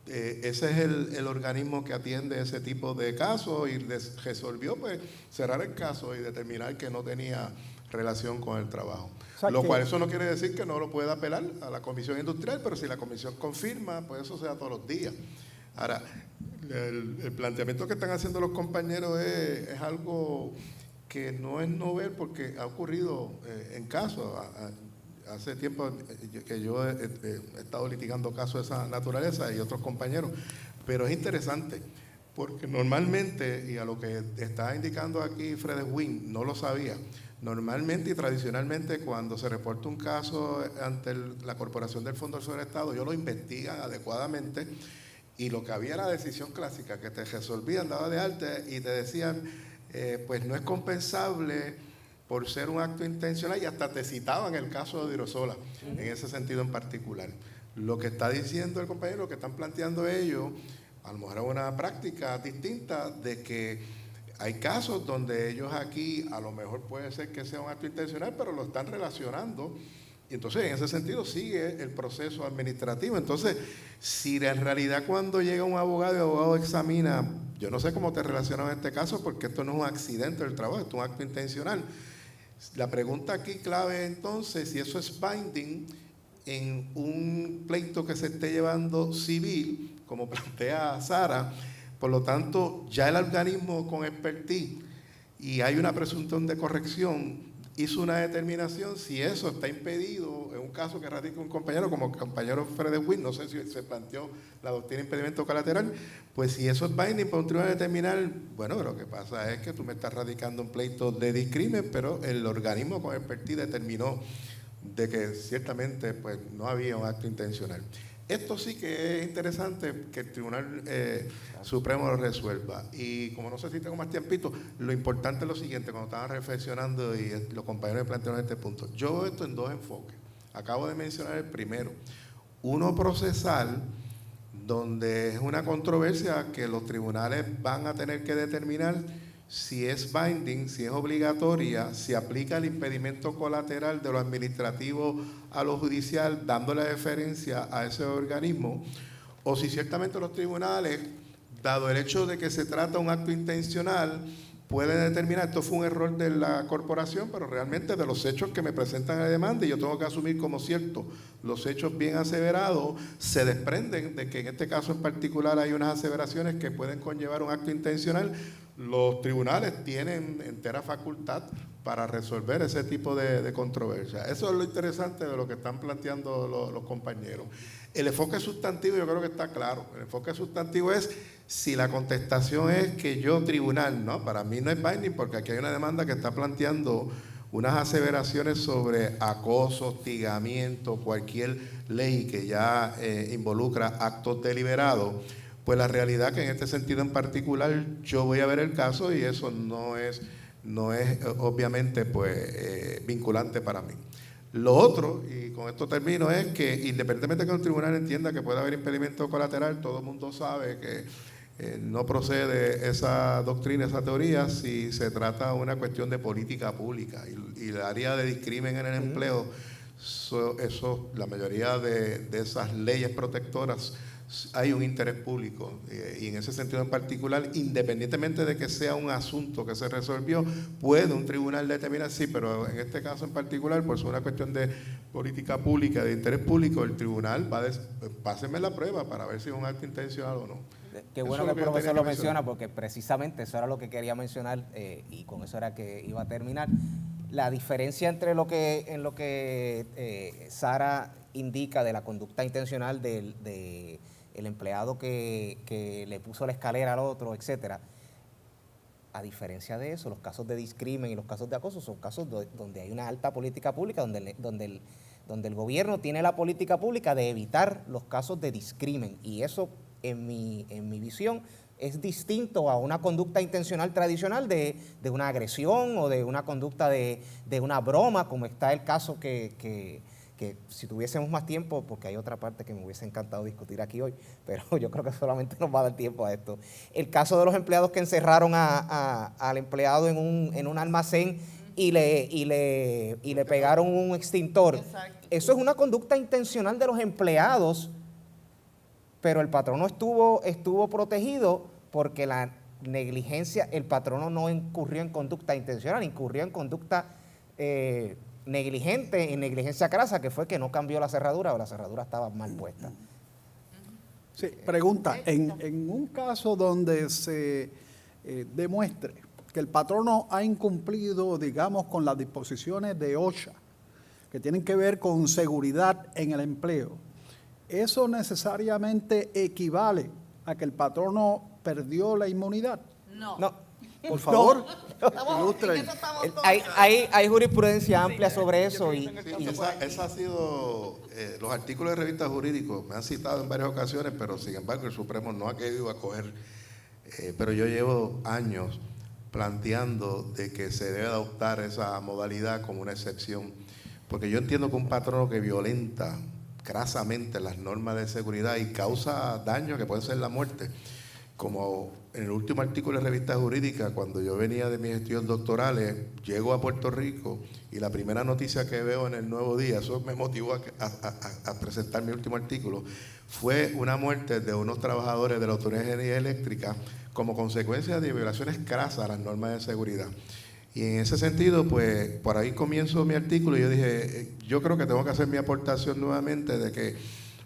Ese es el organismo que atiende ese tipo de casos y resolvió, pues, cerrar el caso y determinar que no tenía relación con el trabajo. O sea, Lo cual eso no quiere decir que no lo pueda apelar a la Comisión Industrial, pero si la Comisión confirma, pues eso se da todos los días. Ahora, el planteamiento que están haciendo los compañeros es algo que no es novel porque ha ocurrido en casos. Hace tiempo que yo he estado litigando casos de esa naturaleza y otros compañeros, pero es interesante porque normalmente, y a lo que está indicando aquí Fred Wynn, no lo sabía, normalmente y tradicionalmente cuando se reporta un caso ante la Corporación del Fondo del Seguro del Estado, ellos lo investigan adecuadamente y lo que había era la decisión clásica, que te resolvían, daba de alta y te decían, pues no es compensable por ser un acto intencional y hasta te citaban el caso de Dirosola, en ese sentido en particular. Lo que está diciendo el compañero, lo que están planteando ellos, a lo mejor es una práctica distinta de que hay casos donde ellos aquí, a lo mejor puede ser que sea un acto intencional, pero lo están relacionando y entonces en ese sentido sigue el proceso administrativo. Entonces, si en realidad cuando llega un abogado y el abogado examina, yo no sé cómo te relacionas en este caso porque esto no es un accidente del trabajo, esto es un acto intencional. La pregunta aquí clave entonces, si eso es binding en un pleito que se esté llevando civil, como plantea Sara, por lo tanto ya el organismo con expertise y hay una presunción de corrección, hizo una determinación si eso está impedido en un caso que radica un compañero, como el compañero Fred Wynn, no sé si se planteó la doctrina de impedimento colateral, pues si eso es binding para un tribunal determinar, bueno, lo que pasa es que tú me estás radicando un pleito de discrimen, pero el organismo con expertise determinó de que ciertamente pues no había un acto intencional. Esto sí que es interesante que el Tribunal Supremo lo resuelva. Y como no sé si tengo más tiempito, lo importante es lo siguiente, cuando estaban reflexionando y los compañeros me plantearon este punto. Yo veo esto en dos enfoques. Acabo de mencionar el primero. Uno procesal, donde es una controversia que los tribunales van a tener que determinar si es binding, si es obligatoria, si aplica el impedimento colateral de lo administrativo a lo judicial, dándole deferencia a ese organismo, o si ciertamente los tribunales, dado el hecho de que se trata de un acto intencional, puede determinar, esto fue un error de la corporación, pero realmente de los hechos que me presentan en la demanda, y yo tengo que asumir como cierto los hechos bien aseverados, se desprenden de que en este caso en particular hay unas aseveraciones que pueden conllevar un acto intencional. Los tribunales tienen entera facultad para resolver ese tipo de controversia. Eso es lo interesante de lo que están planteando los compañeros. El enfoque sustantivo yo creo que está claro. El enfoque sustantivo es si la contestación es que yo tribunal, no, para mí no es binding porque aquí hay una demanda que está planteando unas aseveraciones sobre acoso, hostigamiento, cualquier ley que ya involucra actos deliberados. Pues la realidad que en este sentido en particular yo voy a ver el caso y eso no es obviamente pues vinculante para mí. Lo otro, y con esto termino, es que independientemente de que el tribunal entienda que puede haber impedimento colateral, todo el mundo sabe que no procede esa doctrina, esa teoría, si se trata de una cuestión de política pública. Y el área de discrimen en el empleo, la mayoría de esas leyes protectoras, hay un interés público y en ese sentido en particular, independientemente de que sea un asunto que se resolvió, puede un tribunal determinar, sí, pero en este caso en particular, por ser una cuestión de política pública, de interés público, el tribunal va a pásenme la prueba para ver si es un acto intencional o no. Qué bueno que el profesor lo menciona, porque precisamente eso era lo que quería mencionar y con eso era que iba a terminar. La diferencia entre lo que Sara indica de la conducta intencional del empleado que le puso la escalera al otro, etcétera. A diferencia de eso, los casos de discrimen y los casos de acoso son casos donde hay una alta política pública, donde el gobierno tiene la política pública de evitar los casos de discrimen. Y eso, en mi visión, es distinto a una conducta intencional tradicional de una agresión o de una conducta de una broma, como está el caso que si tuviésemos más tiempo, porque hay otra parte que me hubiese encantado discutir aquí hoy, pero yo creo que solamente nos va a dar tiempo a esto. El caso de los empleados que encerraron al empleado en un almacén y le pegaron un extintor. Exacto. Eso es una conducta intencional de los empleados, pero el patrono estuvo protegido porque la negligencia, el patrono no incurrió en conducta intencional, incurrió en conducta negligente, en negligencia crasa, que fue que no cambió la cerradura o la cerradura estaba mal puesta. Sí, pregunta, en un caso donde se demuestre que el patrono ha incumplido, digamos, con las disposiciones de OSHA, que tienen que ver con seguridad en el empleo, ¿eso necesariamente equivale a que el patrono perdió la inmunidad? No. Por favor, ilustren. Hay jurisprudencia amplia sobre eso. Esa ha sido, los artículos de revistas jurídicos me han citado en varias ocasiones, pero sin embargo el Supremo no ha querido acoger, pero yo llevo años planteando de que se debe adoptar esa modalidad como una excepción, porque yo entiendo que un patrono que violenta crasamente las normas de seguridad y causa daño que puede ser la muerte, como en el último artículo de Revista Jurídica, cuando yo venía de mis estudios doctorales, llego a Puerto Rico y la primera noticia que veo en el Nuevo Día, eso me motivó a presentar mi último artículo, fue una muerte de unos trabajadores de la Autoridad de Energía Eléctrica como consecuencia de violaciones crasas a las normas de seguridad. Y en ese sentido, pues, por ahí comienzo mi artículo y yo dije, yo creo que tengo que hacer mi aportación nuevamente de que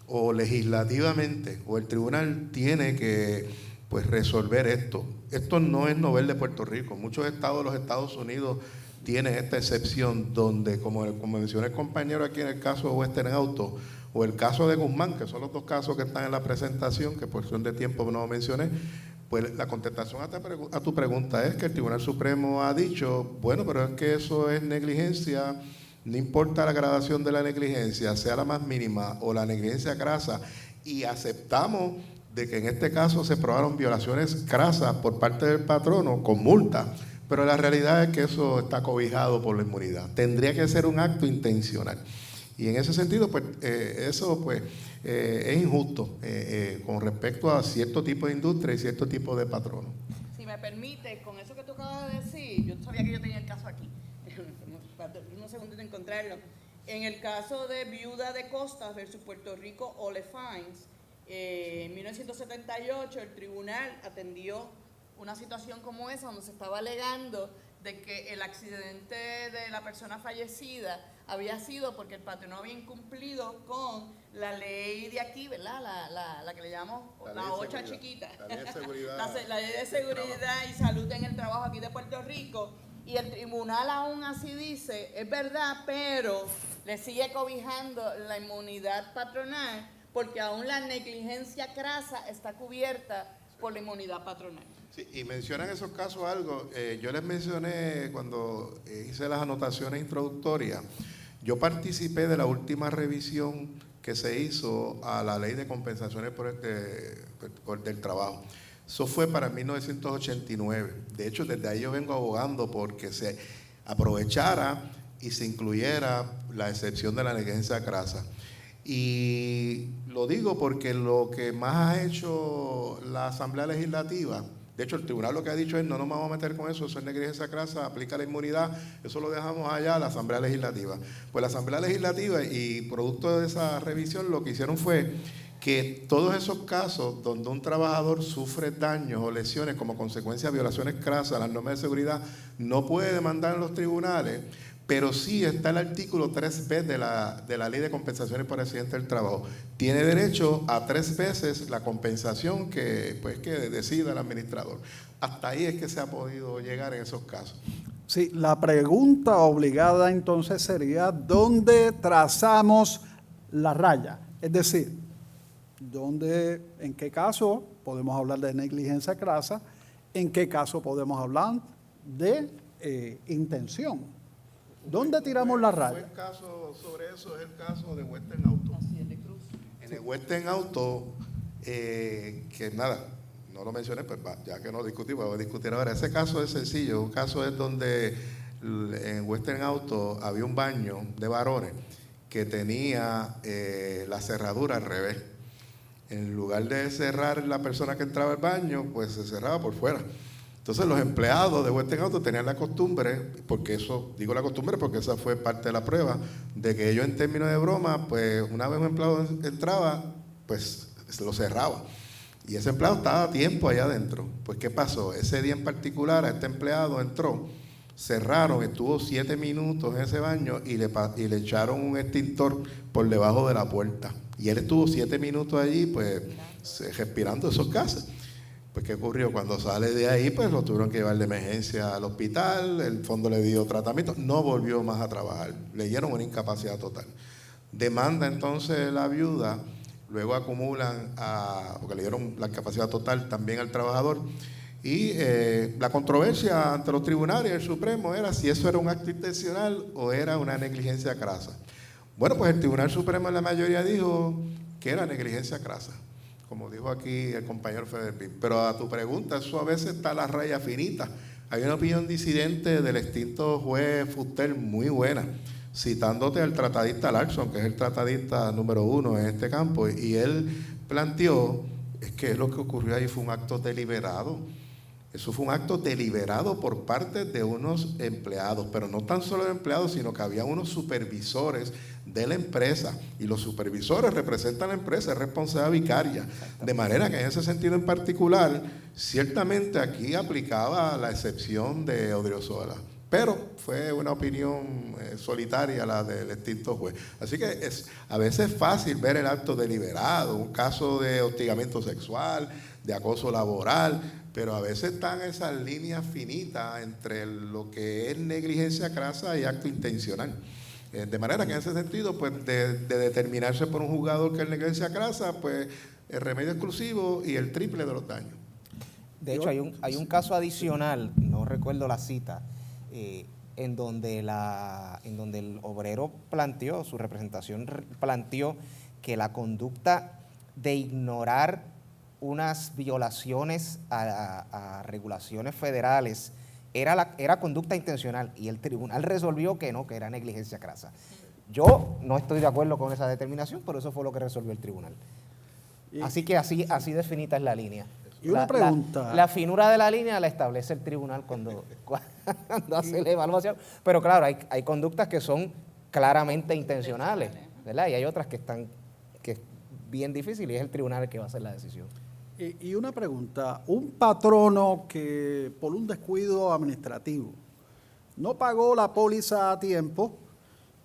o legislativamente o el tribunal tiene que pues resolver esto. Esto no es novel de Puerto Rico. Muchos estados de los Estados Unidos tienen esta excepción donde, como mencioné el compañero aquí en el caso de Western Auto o el caso de Guzmán, que son los dos casos que están en la presentación, que por cuestión de tiempo no mencioné, pues la contestación a tu pregunta es que el Tribunal Supremo ha dicho, bueno, pero es que eso es negligencia, no importa la gradación de la negligencia, sea la más mínima o la negligencia crasa, y aceptamos de que en este caso se probaron violaciones crasas por parte del patrono con multa, pero la realidad es que eso está cobijado por la inmunidad. Tendría que ser un acto intencional. Y en ese sentido, pues, eso pues, es injusto con respecto a cierto tipo de industria y cierto tipo de patrono. Si me permite, con eso que tú acabas de decir, yo sabía que yo tenía el caso aquí, unos segundos de encontrarlo. En el caso de Viuda de Costas versus Puerto Rico, Ole Fines, en 1978 el tribunal atendió una situación como esa, donde se estaba alegando de que el accidente de la persona fallecida había sido porque el patrón no había incumplido con la ley de aquí, ¿verdad? La que le llamamos la OCHA chiquita. La ley de seguridad. La ley de seguridad y salud en el trabajo aquí de Puerto Rico. Y el tribunal aún así dice, es verdad, pero le sigue cobijando la inmunidad patronal porque aún la negligencia crasa está cubierta por la inmunidad patronal. Sí, y mencionan esos casos algo. Yo les mencioné cuando hice las anotaciones introductorias. Yo participé de la última revisión que se hizo a la ley de compensaciones del trabajo. Eso fue para 1989. De hecho, desde ahí yo vengo abogando porque se aprovechara y se incluyera la excepción de la negligencia crasa. Y lo digo porque lo que más ha hecho la Asamblea Legislativa, de hecho el tribunal lo que ha dicho es no nos vamos a meter con eso, eso es negligencia crasa, aplica la inmunidad, eso lo dejamos allá a la Asamblea Legislativa. Pues la Asamblea Legislativa y producto de esa revisión lo que hicieron fue que todos esos casos donde un trabajador sufre daños o lesiones como consecuencia de violaciones crasas a las normas de seguridad no puede demandar en los tribunales, pero sí está el artículo 3B de la Ley de Compensaciones por Accidente del Trabajo. Tiene derecho a 3 veces la compensación que decida el administrador. Hasta ahí es que se ha podido llegar en esos casos. Sí, la pregunta obligada entonces sería, ¿dónde trazamos la raya? Es decir, ¿en qué caso podemos hablar de negligencia crasa? ¿En qué caso podemos hablar de intención? ¿Dónde tiramos la raya? Un buen caso sobre eso es el caso de Western Auto. En el Western Auto, que nada, no lo mencioné, pues ya que no discutimos, vamos a discutir ahora. Ese caso es sencillo. Un caso es donde en Western Auto había un baño de varones que tenía la cerradura al revés. En lugar de cerrar la persona que entraba al baño, pues se cerraba por fuera. Entonces los empleados de Western Auto tenían la costumbre, porque eso, digo la costumbre porque esa fue parte de la prueba, de que ellos en términos de broma, pues una vez un empleado entraba, pues se lo cerraba. Y ese empleado estaba a tiempo allá adentro. Pues ¿qué pasó? Ese día en particular a este empleado entró, cerraron, estuvo 7 minutos en ese baño y le echaron un extintor por debajo de la puerta. Y él estuvo 7 minutos allí, pues respirando esos gases. Pues ¿qué ocurrió? Cuando sale de ahí, pues lo tuvieron que llevar de emergencia al hospital, el fondo le dio tratamiento, no volvió más a trabajar, le dieron una incapacidad total. Demanda entonces la viuda, luego acumulan, porque le dieron la incapacidad total también al trabajador, y la controversia ante los tribunales, el Supremo, era si eso era un acto intencional o era una negligencia crasa. Bueno, pues el Tribunal Supremo en la mayoría dijo que era negligencia crasa, como dijo aquí el compañero Federpin. Pero a tu pregunta, eso a veces está la raya finita. Hay una opinión disidente del extinto juez Fuster muy buena, citándote al tratadista Larson, que es el tratadista número 1 en este campo, y él planteó es que lo que ocurrió ahí fue un acto deliberado. Eso fue un acto deliberado por parte de unos empleados, pero no tan solo de empleados, sino que había unos supervisores de la empresa, y los supervisores representan a la empresa, es responsabilidad vicaria, de manera que en ese sentido en particular, ciertamente aquí aplicaba la excepción de Odriozola, pero fue una opinión solitaria la del extinto juez. Así que a veces es fácil ver el acto deliberado, un caso de hostigamiento sexual, de acoso laboral, pero a veces están esas líneas finitas entre lo que es negligencia crasa y acto intencional. De manera que en ese sentido, pues de determinarse por un juzgador que es negligencia crasa, pues el remedio exclusivo y el triple de los daños. De hecho, hay un caso adicional, no recuerdo la cita, en donde el obrero planteó, su representación planteó que la conducta de ignorar unas violaciones a regulaciones federales era conducta intencional, y el tribunal resolvió que no, que era negligencia crasa. Yo no estoy de acuerdo con esa determinación, pero eso fue lo que resolvió el tribunal. Así que así definida es la línea. Y una pregunta. La finura de la línea la establece el tribunal cuando hace la evaluación. Pero claro, hay conductas que son claramente intencionales, ¿verdad? Y hay otras que es bien difícil, y es el tribunal el que va a hacer la decisión. Y una pregunta, un patrono que por un descuido administrativo no pagó la póliza a tiempo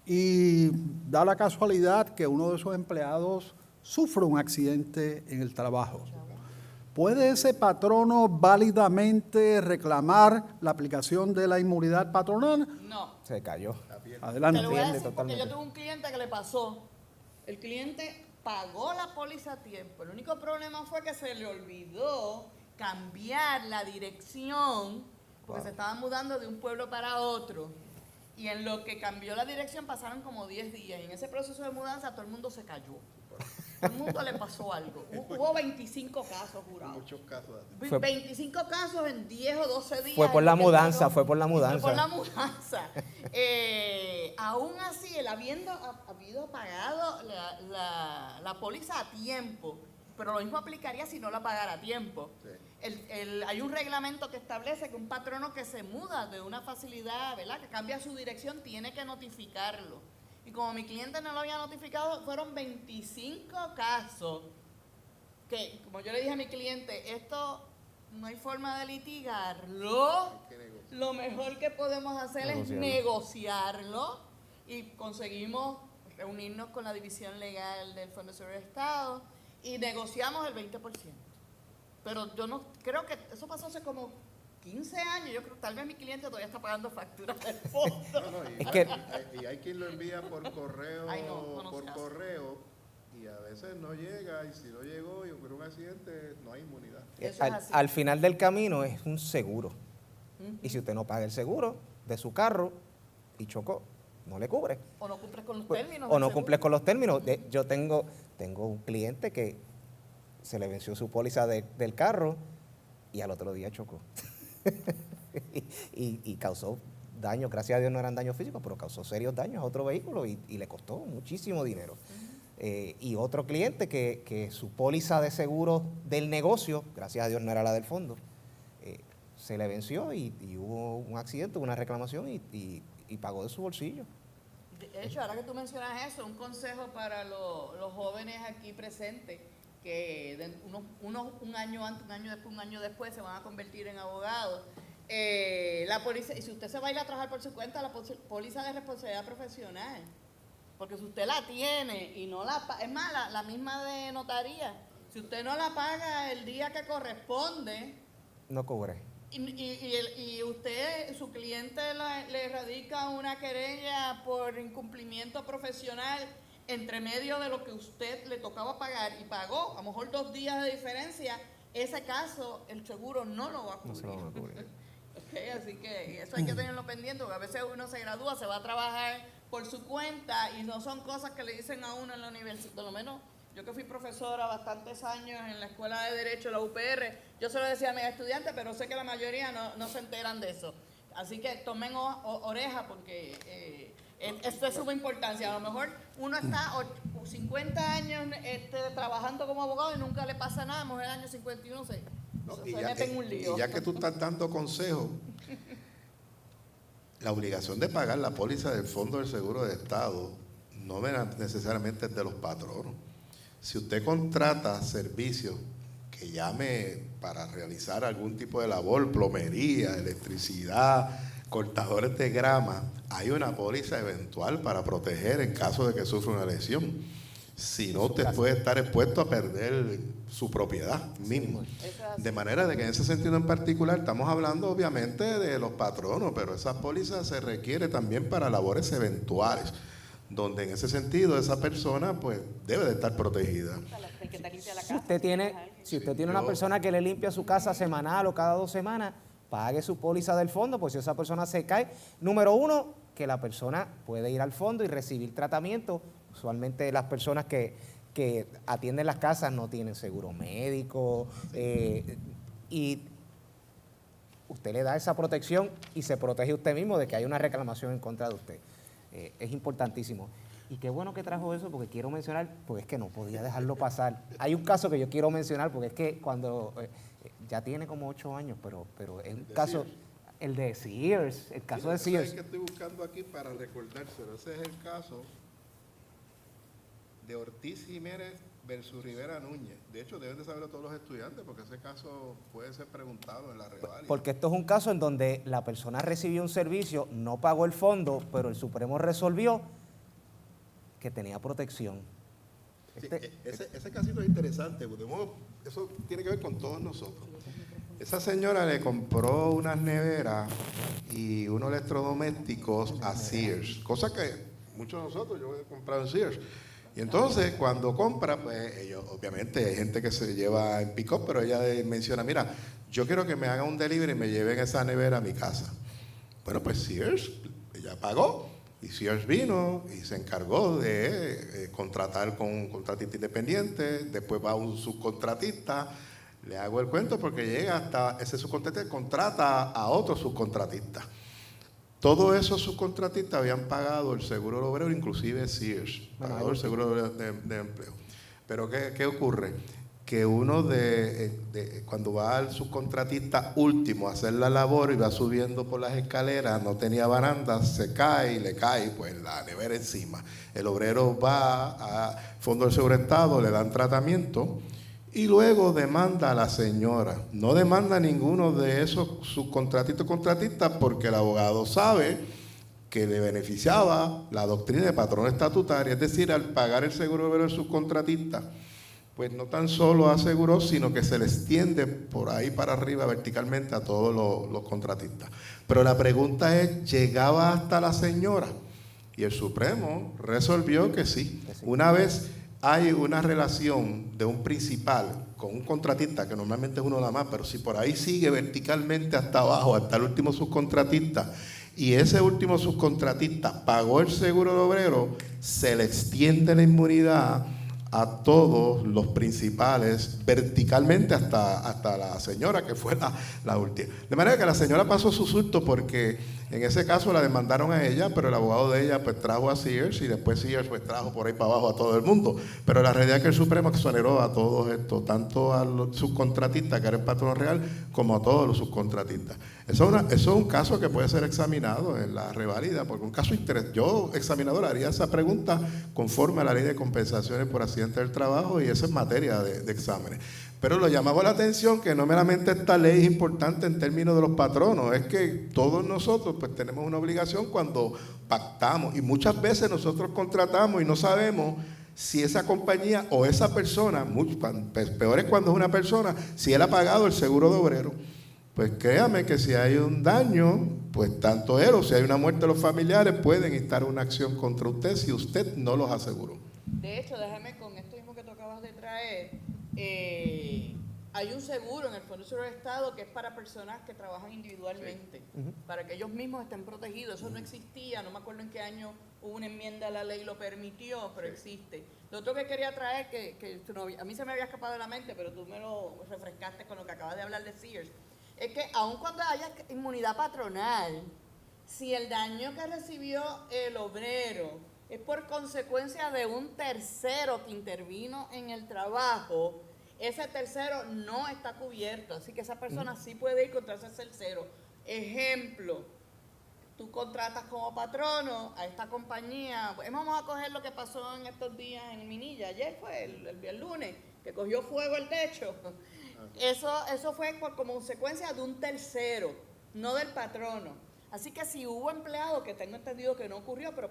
y da la casualidad que uno de sus empleados sufre un accidente en el trabajo. ¿Puede ese patrono válidamente reclamar la aplicación de la inmunidad patronal? No. Se cayó. Adelante. Te lo voy a Pierde decir porque totalmente. yo tuve un cliente que le pasó. El cliente pagó la póliza a tiempo. El único problema fue que se le olvidó cambiar la dirección porque se estaba mudando de un pueblo para otro. Y en lo que cambió la dirección pasaron como 10 días. Y en ese proceso de mudanza todo el mundo se cayó. Todo el mundo le pasó algo. Hubo 25 casos jurados. Muchos casos así. Fue- 25 casos en 10 o 12 días. Fue por la en lo que mudanza, duró. fue por la mudanza. Fue por la mudanza. Aún así, él habido pagado la póliza a tiempo, pero lo mismo aplicaría si no la pagara a tiempo. Hay un reglamento que establece que un patrono que se muda de una facilidad, ¿verdad?, que cambia su dirección, tiene que notificarlo. Y como mi cliente no lo había notificado, fueron 25 casos que, como yo le dije a mi cliente, esto no hay forma de litigarlo. Lo mejor que podemos hacer es negociarlo y conseguimos reunirnos con la división legal del Fondo de Seguridad del Estado y negociamos el 20%. Pero yo no creo que eso pasó hace como 15 años. Yo creo que tal vez mi cliente todavía está pagando facturas del fondo. Es que Y hay quien lo envía por correo, Ay, no se hace. y a veces no llega, y si no llegó y ocurre un accidente, no hay inmunidad. Eso es al, así. al final del camino es un seguro. Y si usted no paga el seguro de su carro y chocó, no le cubre. O no cumples con los Pues, términos. o del no seguro. cumple con los términos. Yo tengo un cliente que se le venció su póliza del carro y al otro día chocó. y causó daños, gracias a Dios no eran daños físicos, pero causó serios daños a otro vehículo y le costó muchísimo dinero. Y otro cliente que su póliza de seguro del negocio, gracias a Dios no era la del fondo, se le venció y hubo un accidente, una reclamación y pagó de su bolsillo. De hecho, ahora que tú mencionas eso, un consejo para los jóvenes aquí presentes que un año antes, un año después se van a convertir en abogados. La póliza, y si usted se va a ir a trabajar por su cuenta, la póliza de responsabilidad profesional, porque si usted la tiene y no la paga, es más, la misma de notaría, si usted no la paga el día que corresponde, No cubre. y usted, su cliente le radica una querella por incumplimiento profesional entre medio de lo que usted le tocaba pagar y pagó, a lo mejor 2 días de diferencia, ese caso el seguro no lo va a cubrir. No se lo van a cubrir. Ok, así que eso hay que tenerlo pendiente, porque a veces uno se gradúa, se va a trabajar por su cuenta y no son cosas que le dicen a uno en la universidad. Por lo menos yo que fui profesora bastantes años en la Escuela de Derecho, la UPR, yo se lo decía a mis estudiantes, pero sé que la mayoría no se enteran de eso. Así que tomen oreja porque esto es de suma importancia. A lo mejor uno está 50 años trabajando como abogado y nunca le pasa nada, a lo mejor el año 51 se mete en un lío. Y ya que tú estás dando consejos, la obligación de pagar la póliza del Fondo del Seguro de Estado no necesariamente es de los patronos. Si usted contrata servicios que llame para realizar algún tipo de labor, plomería, electricidad, cortadores de grama, hay una póliza eventual para proteger en caso de que sufra una lesión. Si no, usted puede estar expuesto a perder su propiedad misma. De manera de que en ese sentido en particular estamos hablando obviamente de los patronos, pero esa póliza se requiere también para labores eventuales, donde en ese sentido esa persona pues debe de estar protegida. Si usted tiene una persona que le limpia su casa semanal o cada 2 semanas, pague su póliza del fondo, pues si esa persona se cae, número 1, que la persona puede ir al fondo y recibir tratamiento. Usualmente las personas que atienden las casas no tienen seguro médico, y usted le da esa protección y se protege usted mismo de que hay una reclamación en contra de usted. Es importantísimo. Y qué bueno que trajo eso, porque quiero mencionar, porque es que no podía dejarlo pasar. Hay un caso que yo quiero mencionar, porque es que cuando, ya tiene como 8 años, pero es un caso, el de Sears, el caso de Sears. Es que estoy buscando aquí para recordárselo. Ese es el caso de Ortiz Jiménez versus Rivera Núñez. De hecho, deben de saberlo todos los estudiantes porque ese caso puede ser preguntado en la reválida. Porque esto es un caso en donde la persona recibió un servicio, no pagó el fondo, pero el Supremo resolvió que tenía protección. Sí, ese casito es interesante, porque eso tiene que ver con todos nosotros. Esa señora le compró unas neveras y unos electrodomésticos a Sears, cosa que muchos de nosotros, yo he comprado en Sears. Y entonces, cuando compra, pues ellos, obviamente, hay gente que se lleva en pick-up, pero ella menciona, mira, yo quiero que me hagan un delivery y me lleven esa nevera a mi casa. Bueno, pues Sears, ella pagó. Y Sears vino y se encargó de contratar con un contratista independiente, después va un subcontratista, le hago el cuento porque llega hasta ese subcontratista y contrata a otro subcontratista. Todos esos subcontratistas habían pagado el seguro del obrero, inclusive Sears, pagado el seguro de empleo. Pero ¿qué ocurre? Que uno cuando va al subcontratista último a hacer la labor y va subiendo por las escaleras, no tenía barandas, se cae y le cae pues la nevera encima. El obrero va a Fondo del Seguro Estado, le dan tratamiento y luego demanda a la señora. No demanda a ninguno de esos subcontratistas porque el abogado sabe que le beneficiaba la doctrina de patrón estatutario, es decir, al pagar el seguro obrero del subcontratista, pues no tan solo aseguró, sino que se le extiende por ahí para arriba verticalmente a todos los contratistas. Pero la pregunta es, ¿llegaba hasta la señora? Y el Supremo resolvió que sí. Una vez hay una relación de un principal con un contratista, que normalmente es uno nada más, pero si por ahí sigue verticalmente hasta abajo, hasta el último subcontratista, y ese último subcontratista pagó el seguro de obrero, se le extiende la inmunidad a todos los principales verticalmente hasta la señora que fue la última. De manera que la señora pasó su susto porque en ese caso la demandaron a ella, pero el abogado de ella pues trajo a Sears y después Sears pues trajo por ahí para abajo a todo el mundo. Pero la realidad es que el Supremo exoneró a todos estos, tanto a los subcontratistas, que era el patrón real, como a todos los subcontratistas. Eso es un caso que puede ser examinado en la reválida, porque un caso interesante. Yo, examinador, haría esa pregunta conforme a la ley de compensaciones por accidente del trabajo y eso es materia de exámenes. Pero lo llamaba la atención que no meramente esta ley es importante en términos de los patronos, es que todos nosotros pues tenemos una obligación cuando pactamos y muchas veces nosotros contratamos y no sabemos si esa compañía o esa persona, peor es cuando es una persona, si él ha pagado el seguro de obrero. Pues créame que si hay un daño, pues tanto él o si hay una muerte de los familiares pueden instar una acción contra usted si usted no los aseguró. De hecho, déjame con esto mismo que tú acabas de traer, hay un seguro en el Fondo de Seguro del Estado que es para personas que trabajan individualmente, sí, para que ellos mismos estén protegidos. Eso no existía, no me acuerdo en qué año hubo una enmienda a la ley y lo permitió, pero existe. Lo otro que quería traer, que a mí se me había escapado de la mente, pero tú me lo refrescaste con lo que acabas de hablar de Sears, es que aun cuando haya inmunidad patronal, si el daño que recibió el obrero es por consecuencia de un tercero que intervino en el trabajo, ese tercero no está cubierto, así que esa persona sí puede ir contra ese tercero. Ejemplo, tú contratas como patrono a esta compañía, pues vamos a coger lo que pasó en estos días en Minilla, ayer fue el lunes, que cogió fuego el techo. Eso fue por consecuencia de un tercero, no del patrono. Así que si hubo empleado, que tengo entendido que no ocurrió, pero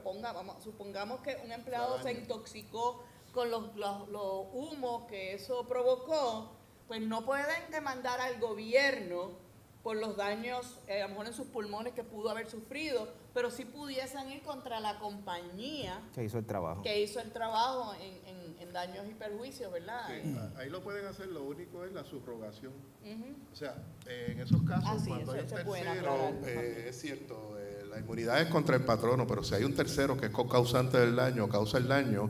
supongamos que un empleado se intoxicó con los humos que eso provocó, pues no pueden demandar al gobierno por los daños, a lo mejor en sus pulmones que pudo haber sufrido, pero sí pudiesen ir contra la compañía que hizo el trabajo en daños y perjuicios, ¿verdad? Sí, ahí lo pueden hacer, lo único es la subrogación. O sea, en esos casos, cuando hay un tercero, es cierto, la inmunidad es contra el patrono, pero si hay un tercero que es causante del daño, causa el daño,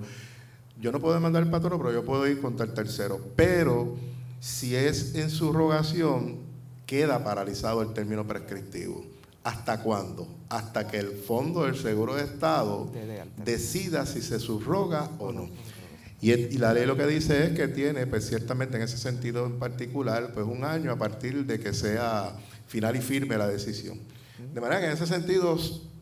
yo no puedo demandar al patrono, pero yo puedo ir contra el tercero. Pero si es en subrogación, queda paralizado el término prescriptivo. ¿Hasta cuándo? Hasta que el Fondo del Seguro de Estado decida si se subroga o no. Y la ley lo que dice es que tiene, pues ciertamente en ese sentido en particular, pues 1 año a partir de que sea final y firme la decisión. De manera que en ese sentido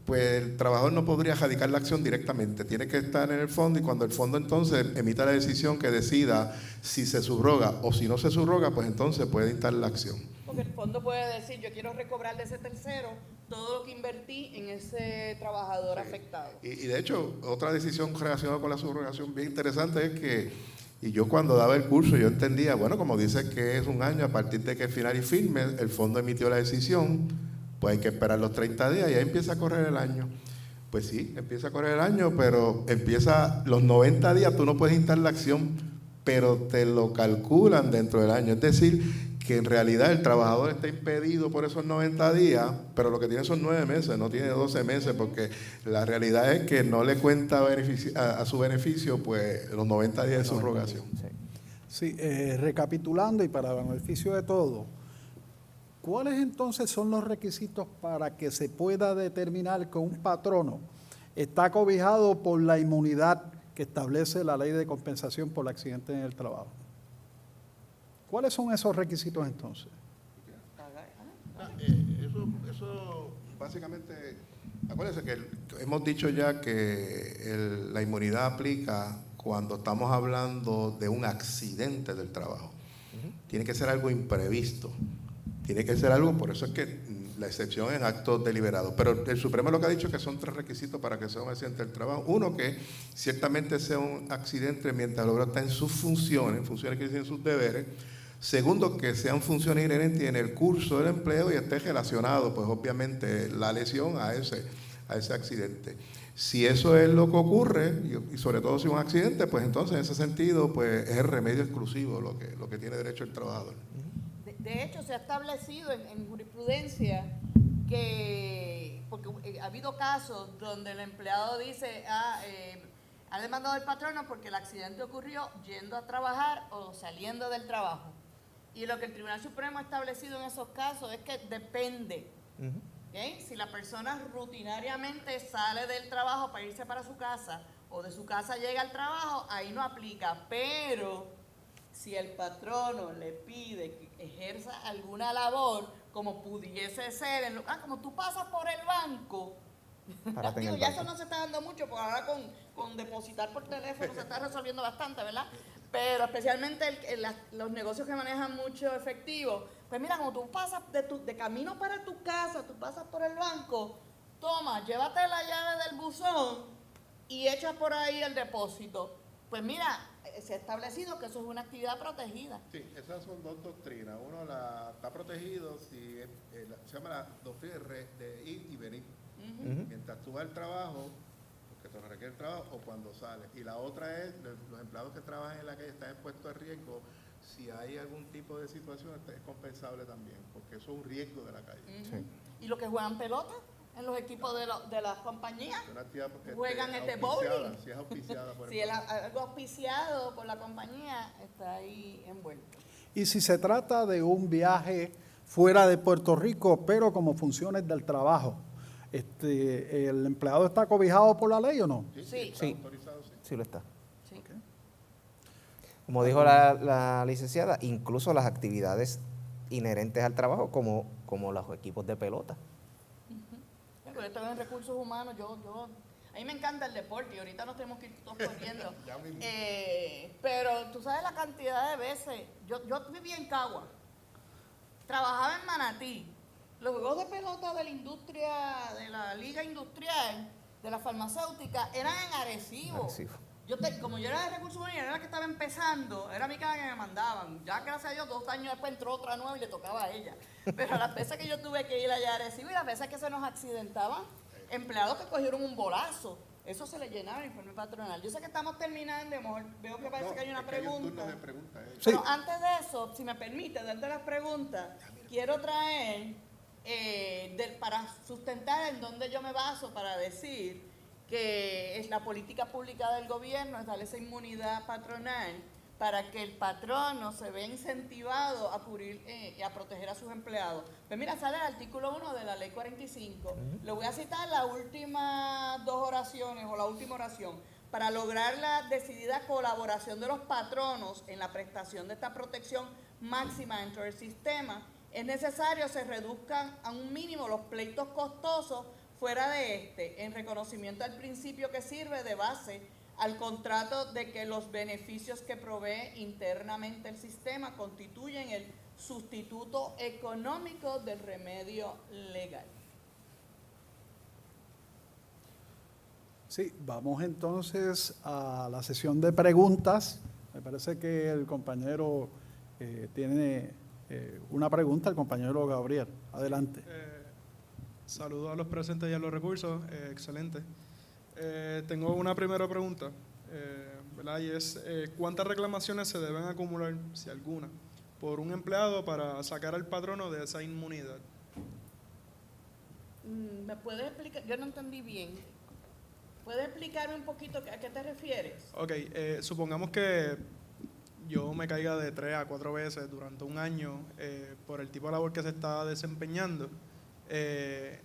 pues el trabajador no podría radicar la acción directamente, tiene que estar en el fondo y cuando el fondo entonces emita la decisión que decida si se subroga o si no se subroga, pues entonces puede dictar la acción. Porque el fondo puede decir, yo quiero recobrar de ese tercero todo lo que invertí en ese trabajador afectado. Y de hecho, otra decisión relacionada con la subrogación bien interesante es que, y yo cuando daba el curso, yo entendía, bueno, como dice que es un año a partir de que final y firme, el fondo emitió la decisión, pues hay que esperar los 30 días y ahí empieza a correr el año. Pues sí, empieza a correr el año, pero empieza los 90 días, tú no puedes instar la acción, pero te lo calculan dentro del año. Es decir, que en realidad el trabajador está impedido por esos 90 días, pero lo que tiene son 9 meses, no tiene 12 meses, porque la realidad es que no le cuenta a su beneficio pues los 90 días de subrogación. Sí, recapitulando y para beneficio de todos, ¿cuáles entonces son los requisitos para que se pueda determinar que un patrono está cobijado por la inmunidad que establece la Ley de Compensación por Accidentes en el Trabajo? ¿Cuáles son esos requisitos entonces? Eso básicamente, acuérdense que hemos dicho ya que la inmunidad aplica cuando estamos hablando de un accidente del trabajo. Tiene que ser algo imprevisto, tiene que ser algo, por eso es que la excepción es actos deliberados. Pero el Supremo lo que ha dicho es que son 3 requisitos para que sea un accidente del trabajo. Uno, que ciertamente sea un accidente mientras el obrero está en sus funciones que tienen sus deberes. Segundo, que sean funciones inherentes en el curso del empleo y esté relacionado, pues obviamente, la lesión a ese accidente. Si eso es lo que ocurre, y sobre todo si es un accidente, pues entonces en ese sentido, pues es el remedio exclusivo lo que tiene derecho el trabajador. De hecho, se ha establecido en jurisprudencia que, porque ha habido casos donde el empleado dice, ha demandado al patrono porque el accidente ocurrió yendo a trabajar o saliendo del trabajo. Y lo que el Tribunal Supremo ha establecido en esos casos es que depende. ¿Okay? Si la persona rutinariamente sale del trabajo para irse para su casa o de su casa llega al trabajo, ahí no aplica. Pero si el patrono le pide que ejerza alguna labor, como pudiese ser, como tú pasas por el banco, digo, ya eso no se está dando mucho, porque ahora con depositar por teléfono se está resolviendo bastante, ¿verdad? Pero especialmente los negocios que manejan mucho efectivo, pues mira, como tú pasas de camino para tu casa, tú pasas por el banco, toma, llévate la llave del buzón y echas por ahí el depósito. Pues mira, se ha establecido que eso es una actividad protegida. Sí, esas son 2 doctrinas. Uno está protegido si se llama la doctrina de ir y venir. Mientras tú vas al trabajo, porque te requiere el trabajo, o cuando sales. Y la otra es los empleados que trabajan en la calle están expuestos a riesgo. Si hay algún tipo de situación, es compensable también, porque eso es un riesgo de la calle. Y los que juegan pelota en los equipos de las compañías, juegan bowling. Si es auspiciada por si es algo auspiciado por la compañía, está ahí envuelto. Y si se trata de un viaje fuera de Puerto Rico, pero como funciones del trabajo, ¿el empleado está cobijado por la ley o no? Sí. Sí lo está. Sí. Okay. Como dijo la licenciada, incluso las actividades inherentes al trabajo, como los equipos de pelota. Pero esto es en recursos humanos, a mí me encanta el deporte y ahorita nos tenemos que ir todos corriendo. Pero tú sabes la cantidad de veces, yo viví en Cagua, trabajaba en Manatí, los juegos de pelota de la industria, de la liga industrial, de la farmacéutica, eran en Arecibo. Como yo era de recursos humanos, era la que estaba empezando, era mi cara que me mandaban. Ya gracias a Dios, 2 años después entró otra nueva y le tocaba a ella. Pero las veces que yo tuve que ir allá a Arecibo y las veces que se nos accidentaban, empleados que cogieron un bolazo, eso se le llenaba el informe patronal. Yo sé que estamos terminando, a lo mejor veo que parece que hay una pregunta. Pero antes de eso, si me permite, darte las preguntas, quiero traer, para sustentar en dónde yo me baso para decir que es la política pública del gobierno, es darle esa inmunidad patronal para que el patrono se vea incentivado a cubrir y a proteger a sus empleados. Pues mira, sale el artículo 1 de la ley 45. Le voy a citar las últimas 2 oraciones o la última oración. Para lograr la decidida colaboración de los patronos en la prestación de esta protección máxima dentro del sistema, es necesario se reduzcan a un mínimo los pleitos costosos fuera de en reconocimiento al principio que sirve de base al contrato de que los beneficios que provee internamente el sistema constituyen el sustituto económico del remedio legal. Sí, vamos entonces a la sesión de preguntas. Me parece que el compañero tiene una pregunta, el compañero Gabriel. Adelante. Saludos a los presentes y a los recursos, excelente. Tengo una primera pregunta, ¿verdad? Y es, ¿cuántas reclamaciones se deben acumular, si alguna, por un empleado para sacar al patrono de esa inmunidad? ¿Me puedes explicar? Yo no entendí bien. ¿Puedes explicarme un poquito a qué te refieres? Ok, supongamos que yo me caiga de 3 a 4 veces durante un año por el tipo de labor que se está desempeñando.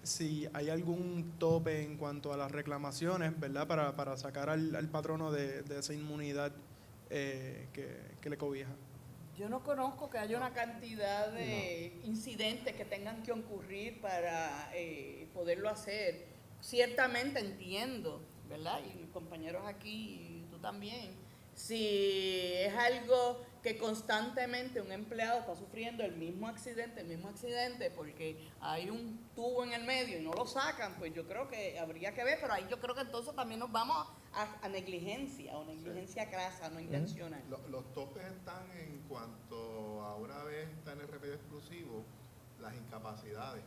Si hay algún tope en cuanto a las reclamaciones, ¿verdad? Para sacar al patrono de esa inmunidad que le cobija. Yo no conozco que haya una cantidad de incidentes que tengan que ocurrir para poderlo hacer. Ciertamente entiendo, ¿verdad? Y mis compañeros aquí, y tú también, si es algo que constantemente un empleado está sufriendo el mismo accidente, porque hay un tubo en el medio y no lo sacan, pues yo creo que habría que ver, pero ahí yo creo que entonces también nos vamos a negligencia, o negligencia crasa, no intencional. Los topes están en cuanto a una vez está en el remedio exclusivo, las incapacidades.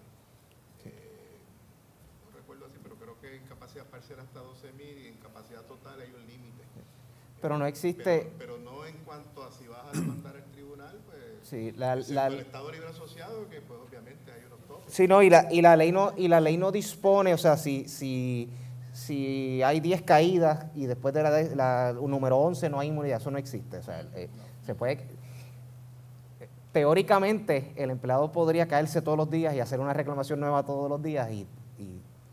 No recuerdo así, pero creo que incapacidad parcial hasta 12.000 y incapacidad total hay un límite. Pero no existe... Pero no en cuanto a si vas a demandar al tribunal, pues... Sí, el Estado Libre Asociado, que pues obviamente hay unos topes. Sí, no, y la ley no dispone, o sea, si hay 10 caídas y después de la número 11 no hay inmunidad, eso no existe. O sea, se puede... Teóricamente, el empleado podría caerse todos los días y hacer una reclamación nueva todos los días y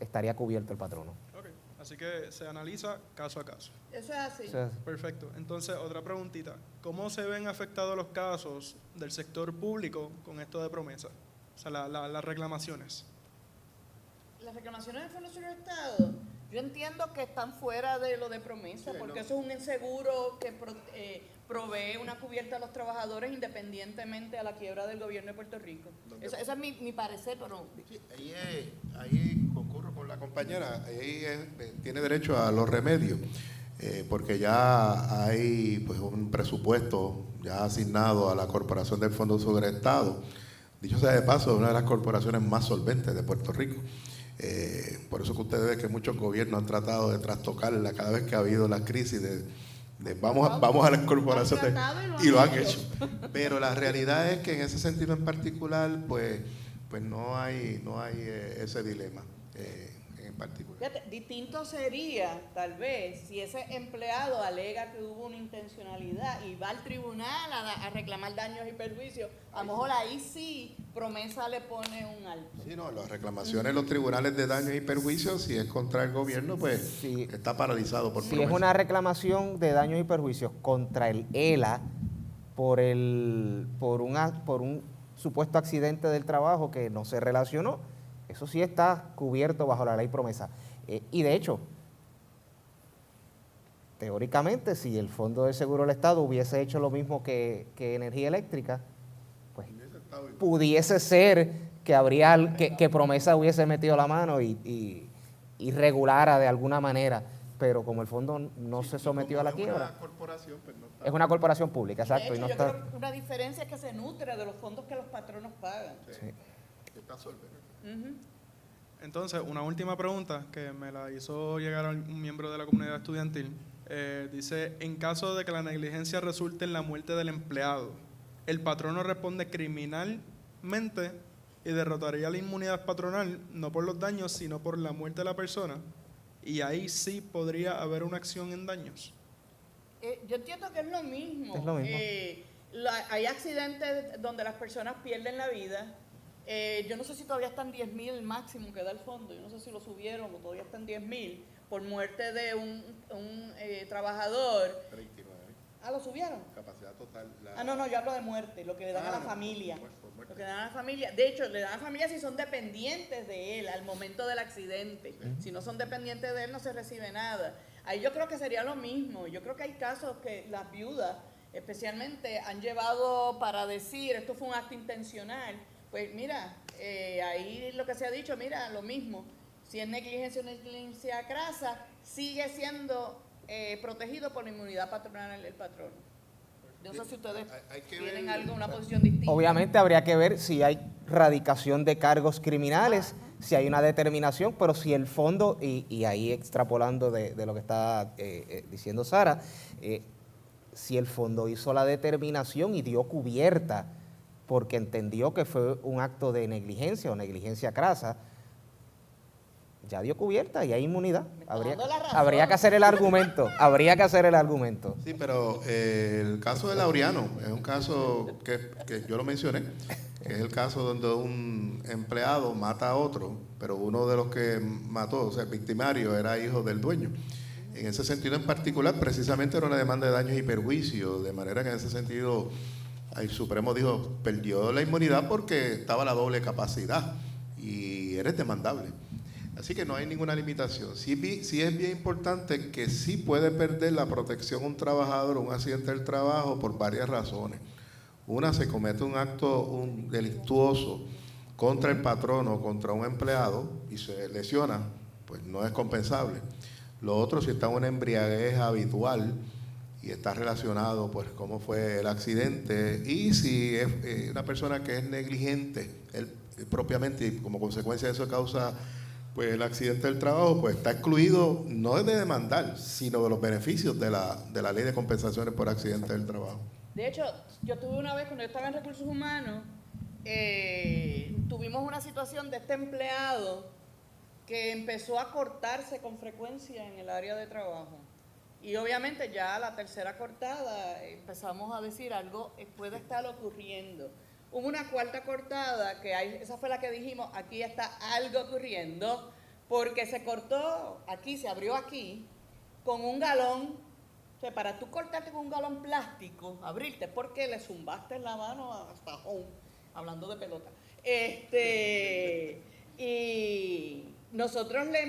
estaría cubierto el patrono. Ok, así que se analiza caso a caso. Eso es así. O sea, Perfecto. Entonces, otra preguntita. ¿Cómo se ven afectados los casos del sector público con esto de promesa? O sea, las reclamaciones. Las reclamaciones del Fondo de Seguro del Estado, yo entiendo que están fuera de lo de promesa, porque eso es un seguro que provee una cubierta a los trabajadores independientemente a la quiebra del gobierno de Puerto Rico. Ese es mi parecer, pero... Sí, ahí concurro con la compañera, tiene derecho a los remedios, porque ya hay pues un presupuesto ya asignado a la Corporación del Fondo de Seguro del Estado. Dicho sea de paso, es una de las corporaciones más solventes de Puerto Rico. Por eso que ustedes ven que muchos gobiernos han tratado de trastocarla cada vez que ha habido la crisis vamos a las corporaciones y lo han hecho. Pero la realidad es que en ese sentido en particular, pues no hay ese dilema en particular. Fíjate, distinto sería, tal vez, si ese empleado alega que hubo una intencionalidad y va al tribunal a reclamar daños y perjuicios, a lo mejor ahí sí promesa le pone un alto. Sí, no, las reclamaciones en los tribunales de daños y perjuicios, si es contra el gobierno, pues Sí. está paralizado por si promesa. es una reclamación de daños y perjuicios contra el ELA por un supuesto accidente del trabajo que no se relacionó, eso sí está cubierto bajo la ley promesa. Y de hecho, teóricamente, si el Fondo de Seguro del Estado hubiese hecho lo mismo que Energía Eléctrica, pues pudiese ser que Promesa hubiese metido la mano y regulara de alguna manera, pero como el fondo no se sometió a la quiebra, Es una corporación, pues no está. es una corporación pública, exacto. De hecho, y no yo está, creo que una diferencia es que se nutre de los fondos que los patronos pagan. sí. Está solvente. Ujú. Entonces, una última pregunta que me la hizo llegar un miembro de la comunidad estudiantil. Dice, en caso de que la negligencia resulte en la muerte del empleado, ¿el patrono responde criminalmente y derrotaría la inmunidad patronal no por los daños, sino por la muerte de la persona? Y ahí sí podría haber una acción en daños. Yo entiendo que es lo mismo. Es lo mismo. Hay accidentes donde las personas pierden la vida. Yo no sé si todavía están 10.000 el máximo que da el fondo. Yo no sé si lo subieron o todavía están 10.000 por muerte de un trabajador. 39. ¿Lo subieron? Capacidad total. No, yo hablo de muerte, lo que le dan a la familia. Lo que dan a la familia, de hecho, le dan a la familia si son dependientes de él al momento del accidente. Si no son dependientes de él, no se recibe nada. Ahí yo creo que sería lo mismo. Yo creo que hay casos que las viudas, especialmente, han llevado para decir, esto fue un acto intencional. Pues mira, ahí lo que se ha dicho, mira, lo mismo. Si es negligencia o negligencia crasa, sigue siendo protegido por la inmunidad patronal el patrono. No sé si ustedes tienen algo, una posición distinta. Obviamente habría que ver si hay radicación de cargos criminales, si hay una determinación, pero si el fondo, y ahí extrapolando de lo que está diciendo Sara, si el fondo hizo la determinación y dio cubierta porque entendió que fue un acto de negligencia o negligencia crasa, ya dio cubierta y hay inmunidad. Habría que hacer el argumento, Sí, pero el caso de Laureano es un caso que yo lo mencioné, que es el caso donde un empleado mata a otro, pero uno de los que mató, o sea, el victimario, era hijo del dueño. En ese sentido en particular, precisamente era una demanda de daños y perjuicios, de manera que en ese sentido el Supremo dijo, perdió la inmunidad porque estaba la doble capacidad y eres demandable. Así que no hay ninguna limitación. Sí es bien importante que sí puede perder la protección un trabajador o un accidente del trabajo por varias razones. Una, se comete un acto delictuoso contra el patrono o contra un empleado y se lesiona, pues no es compensable. Lo otro, si está en una embriaguez habitual y está relacionado, pues, cómo fue el accidente, y si es una persona que es negligente, él propiamente, y como consecuencia de eso causa pues el accidente del trabajo, pues está excluido no de demandar, sino de los beneficios de la ley de compensaciones por accidente del trabajo. De hecho, yo tuve una vez, cuando yo estaba en Recursos Humanos, tuvimos una situación de este empleado que empezó a cortarse con frecuencia en el área de trabajo. Y obviamente ya a la tercera cortada empezamos a decir algo puede estar ocurriendo. Hubo una cuarta cortada, esa fue la que dijimos, aquí está algo ocurriendo, porque se cortó aquí, se abrió aquí, con un galón. O sea, para tú cortarte con un galón plástico, abrirte, porque le zumbaste la mano hasta home, hablando de pelota. Y nosotros le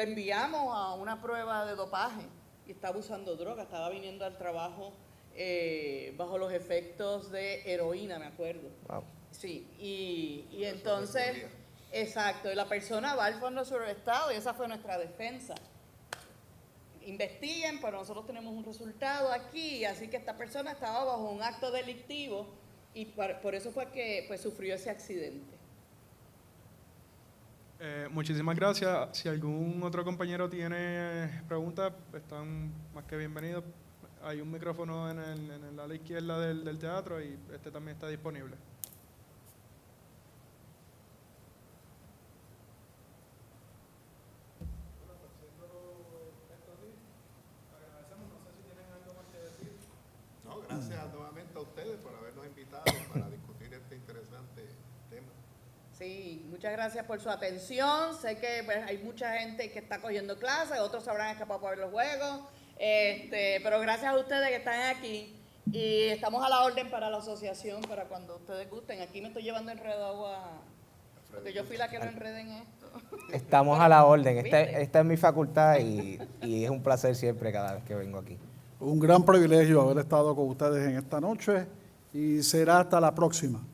enviamos a una prueba de dopaje y estaba usando droga, estaba viniendo al trabajo bajo los efectos de heroína, me acuerdo. Wow. Sí, y entonces, exacto, y la persona va al Fondo sobre el Estado y esa fue nuestra defensa. Investiguen, pero nosotros tenemos un resultado aquí, así que esta persona estaba bajo un acto delictivo y por eso fue que pues, sufrió ese accidente. Muchísimas gracias. Si algún otro compañero tiene preguntas, están más que bienvenidos. Hay un micrófono en el ala izquierda del teatro y este también está disponible. No, gracias nuevamente a ustedes por habernos invitado para discutir este interesante tema. Sí, muchas gracias por su atención. Sé que pues, hay mucha gente que está cogiendo clases, otros se habrán escapado para ver los juegos, pero gracias a ustedes que están aquí y estamos a la orden para la asociación para cuando ustedes gusten. Aquí me estoy llevando enredado porque yo fui la que lo enredé en esto. Estamos a la orden, esta es mi facultad y es un placer siempre cada vez que vengo aquí. Un gran privilegio haber estado con ustedes en esta noche y será hasta la próxima.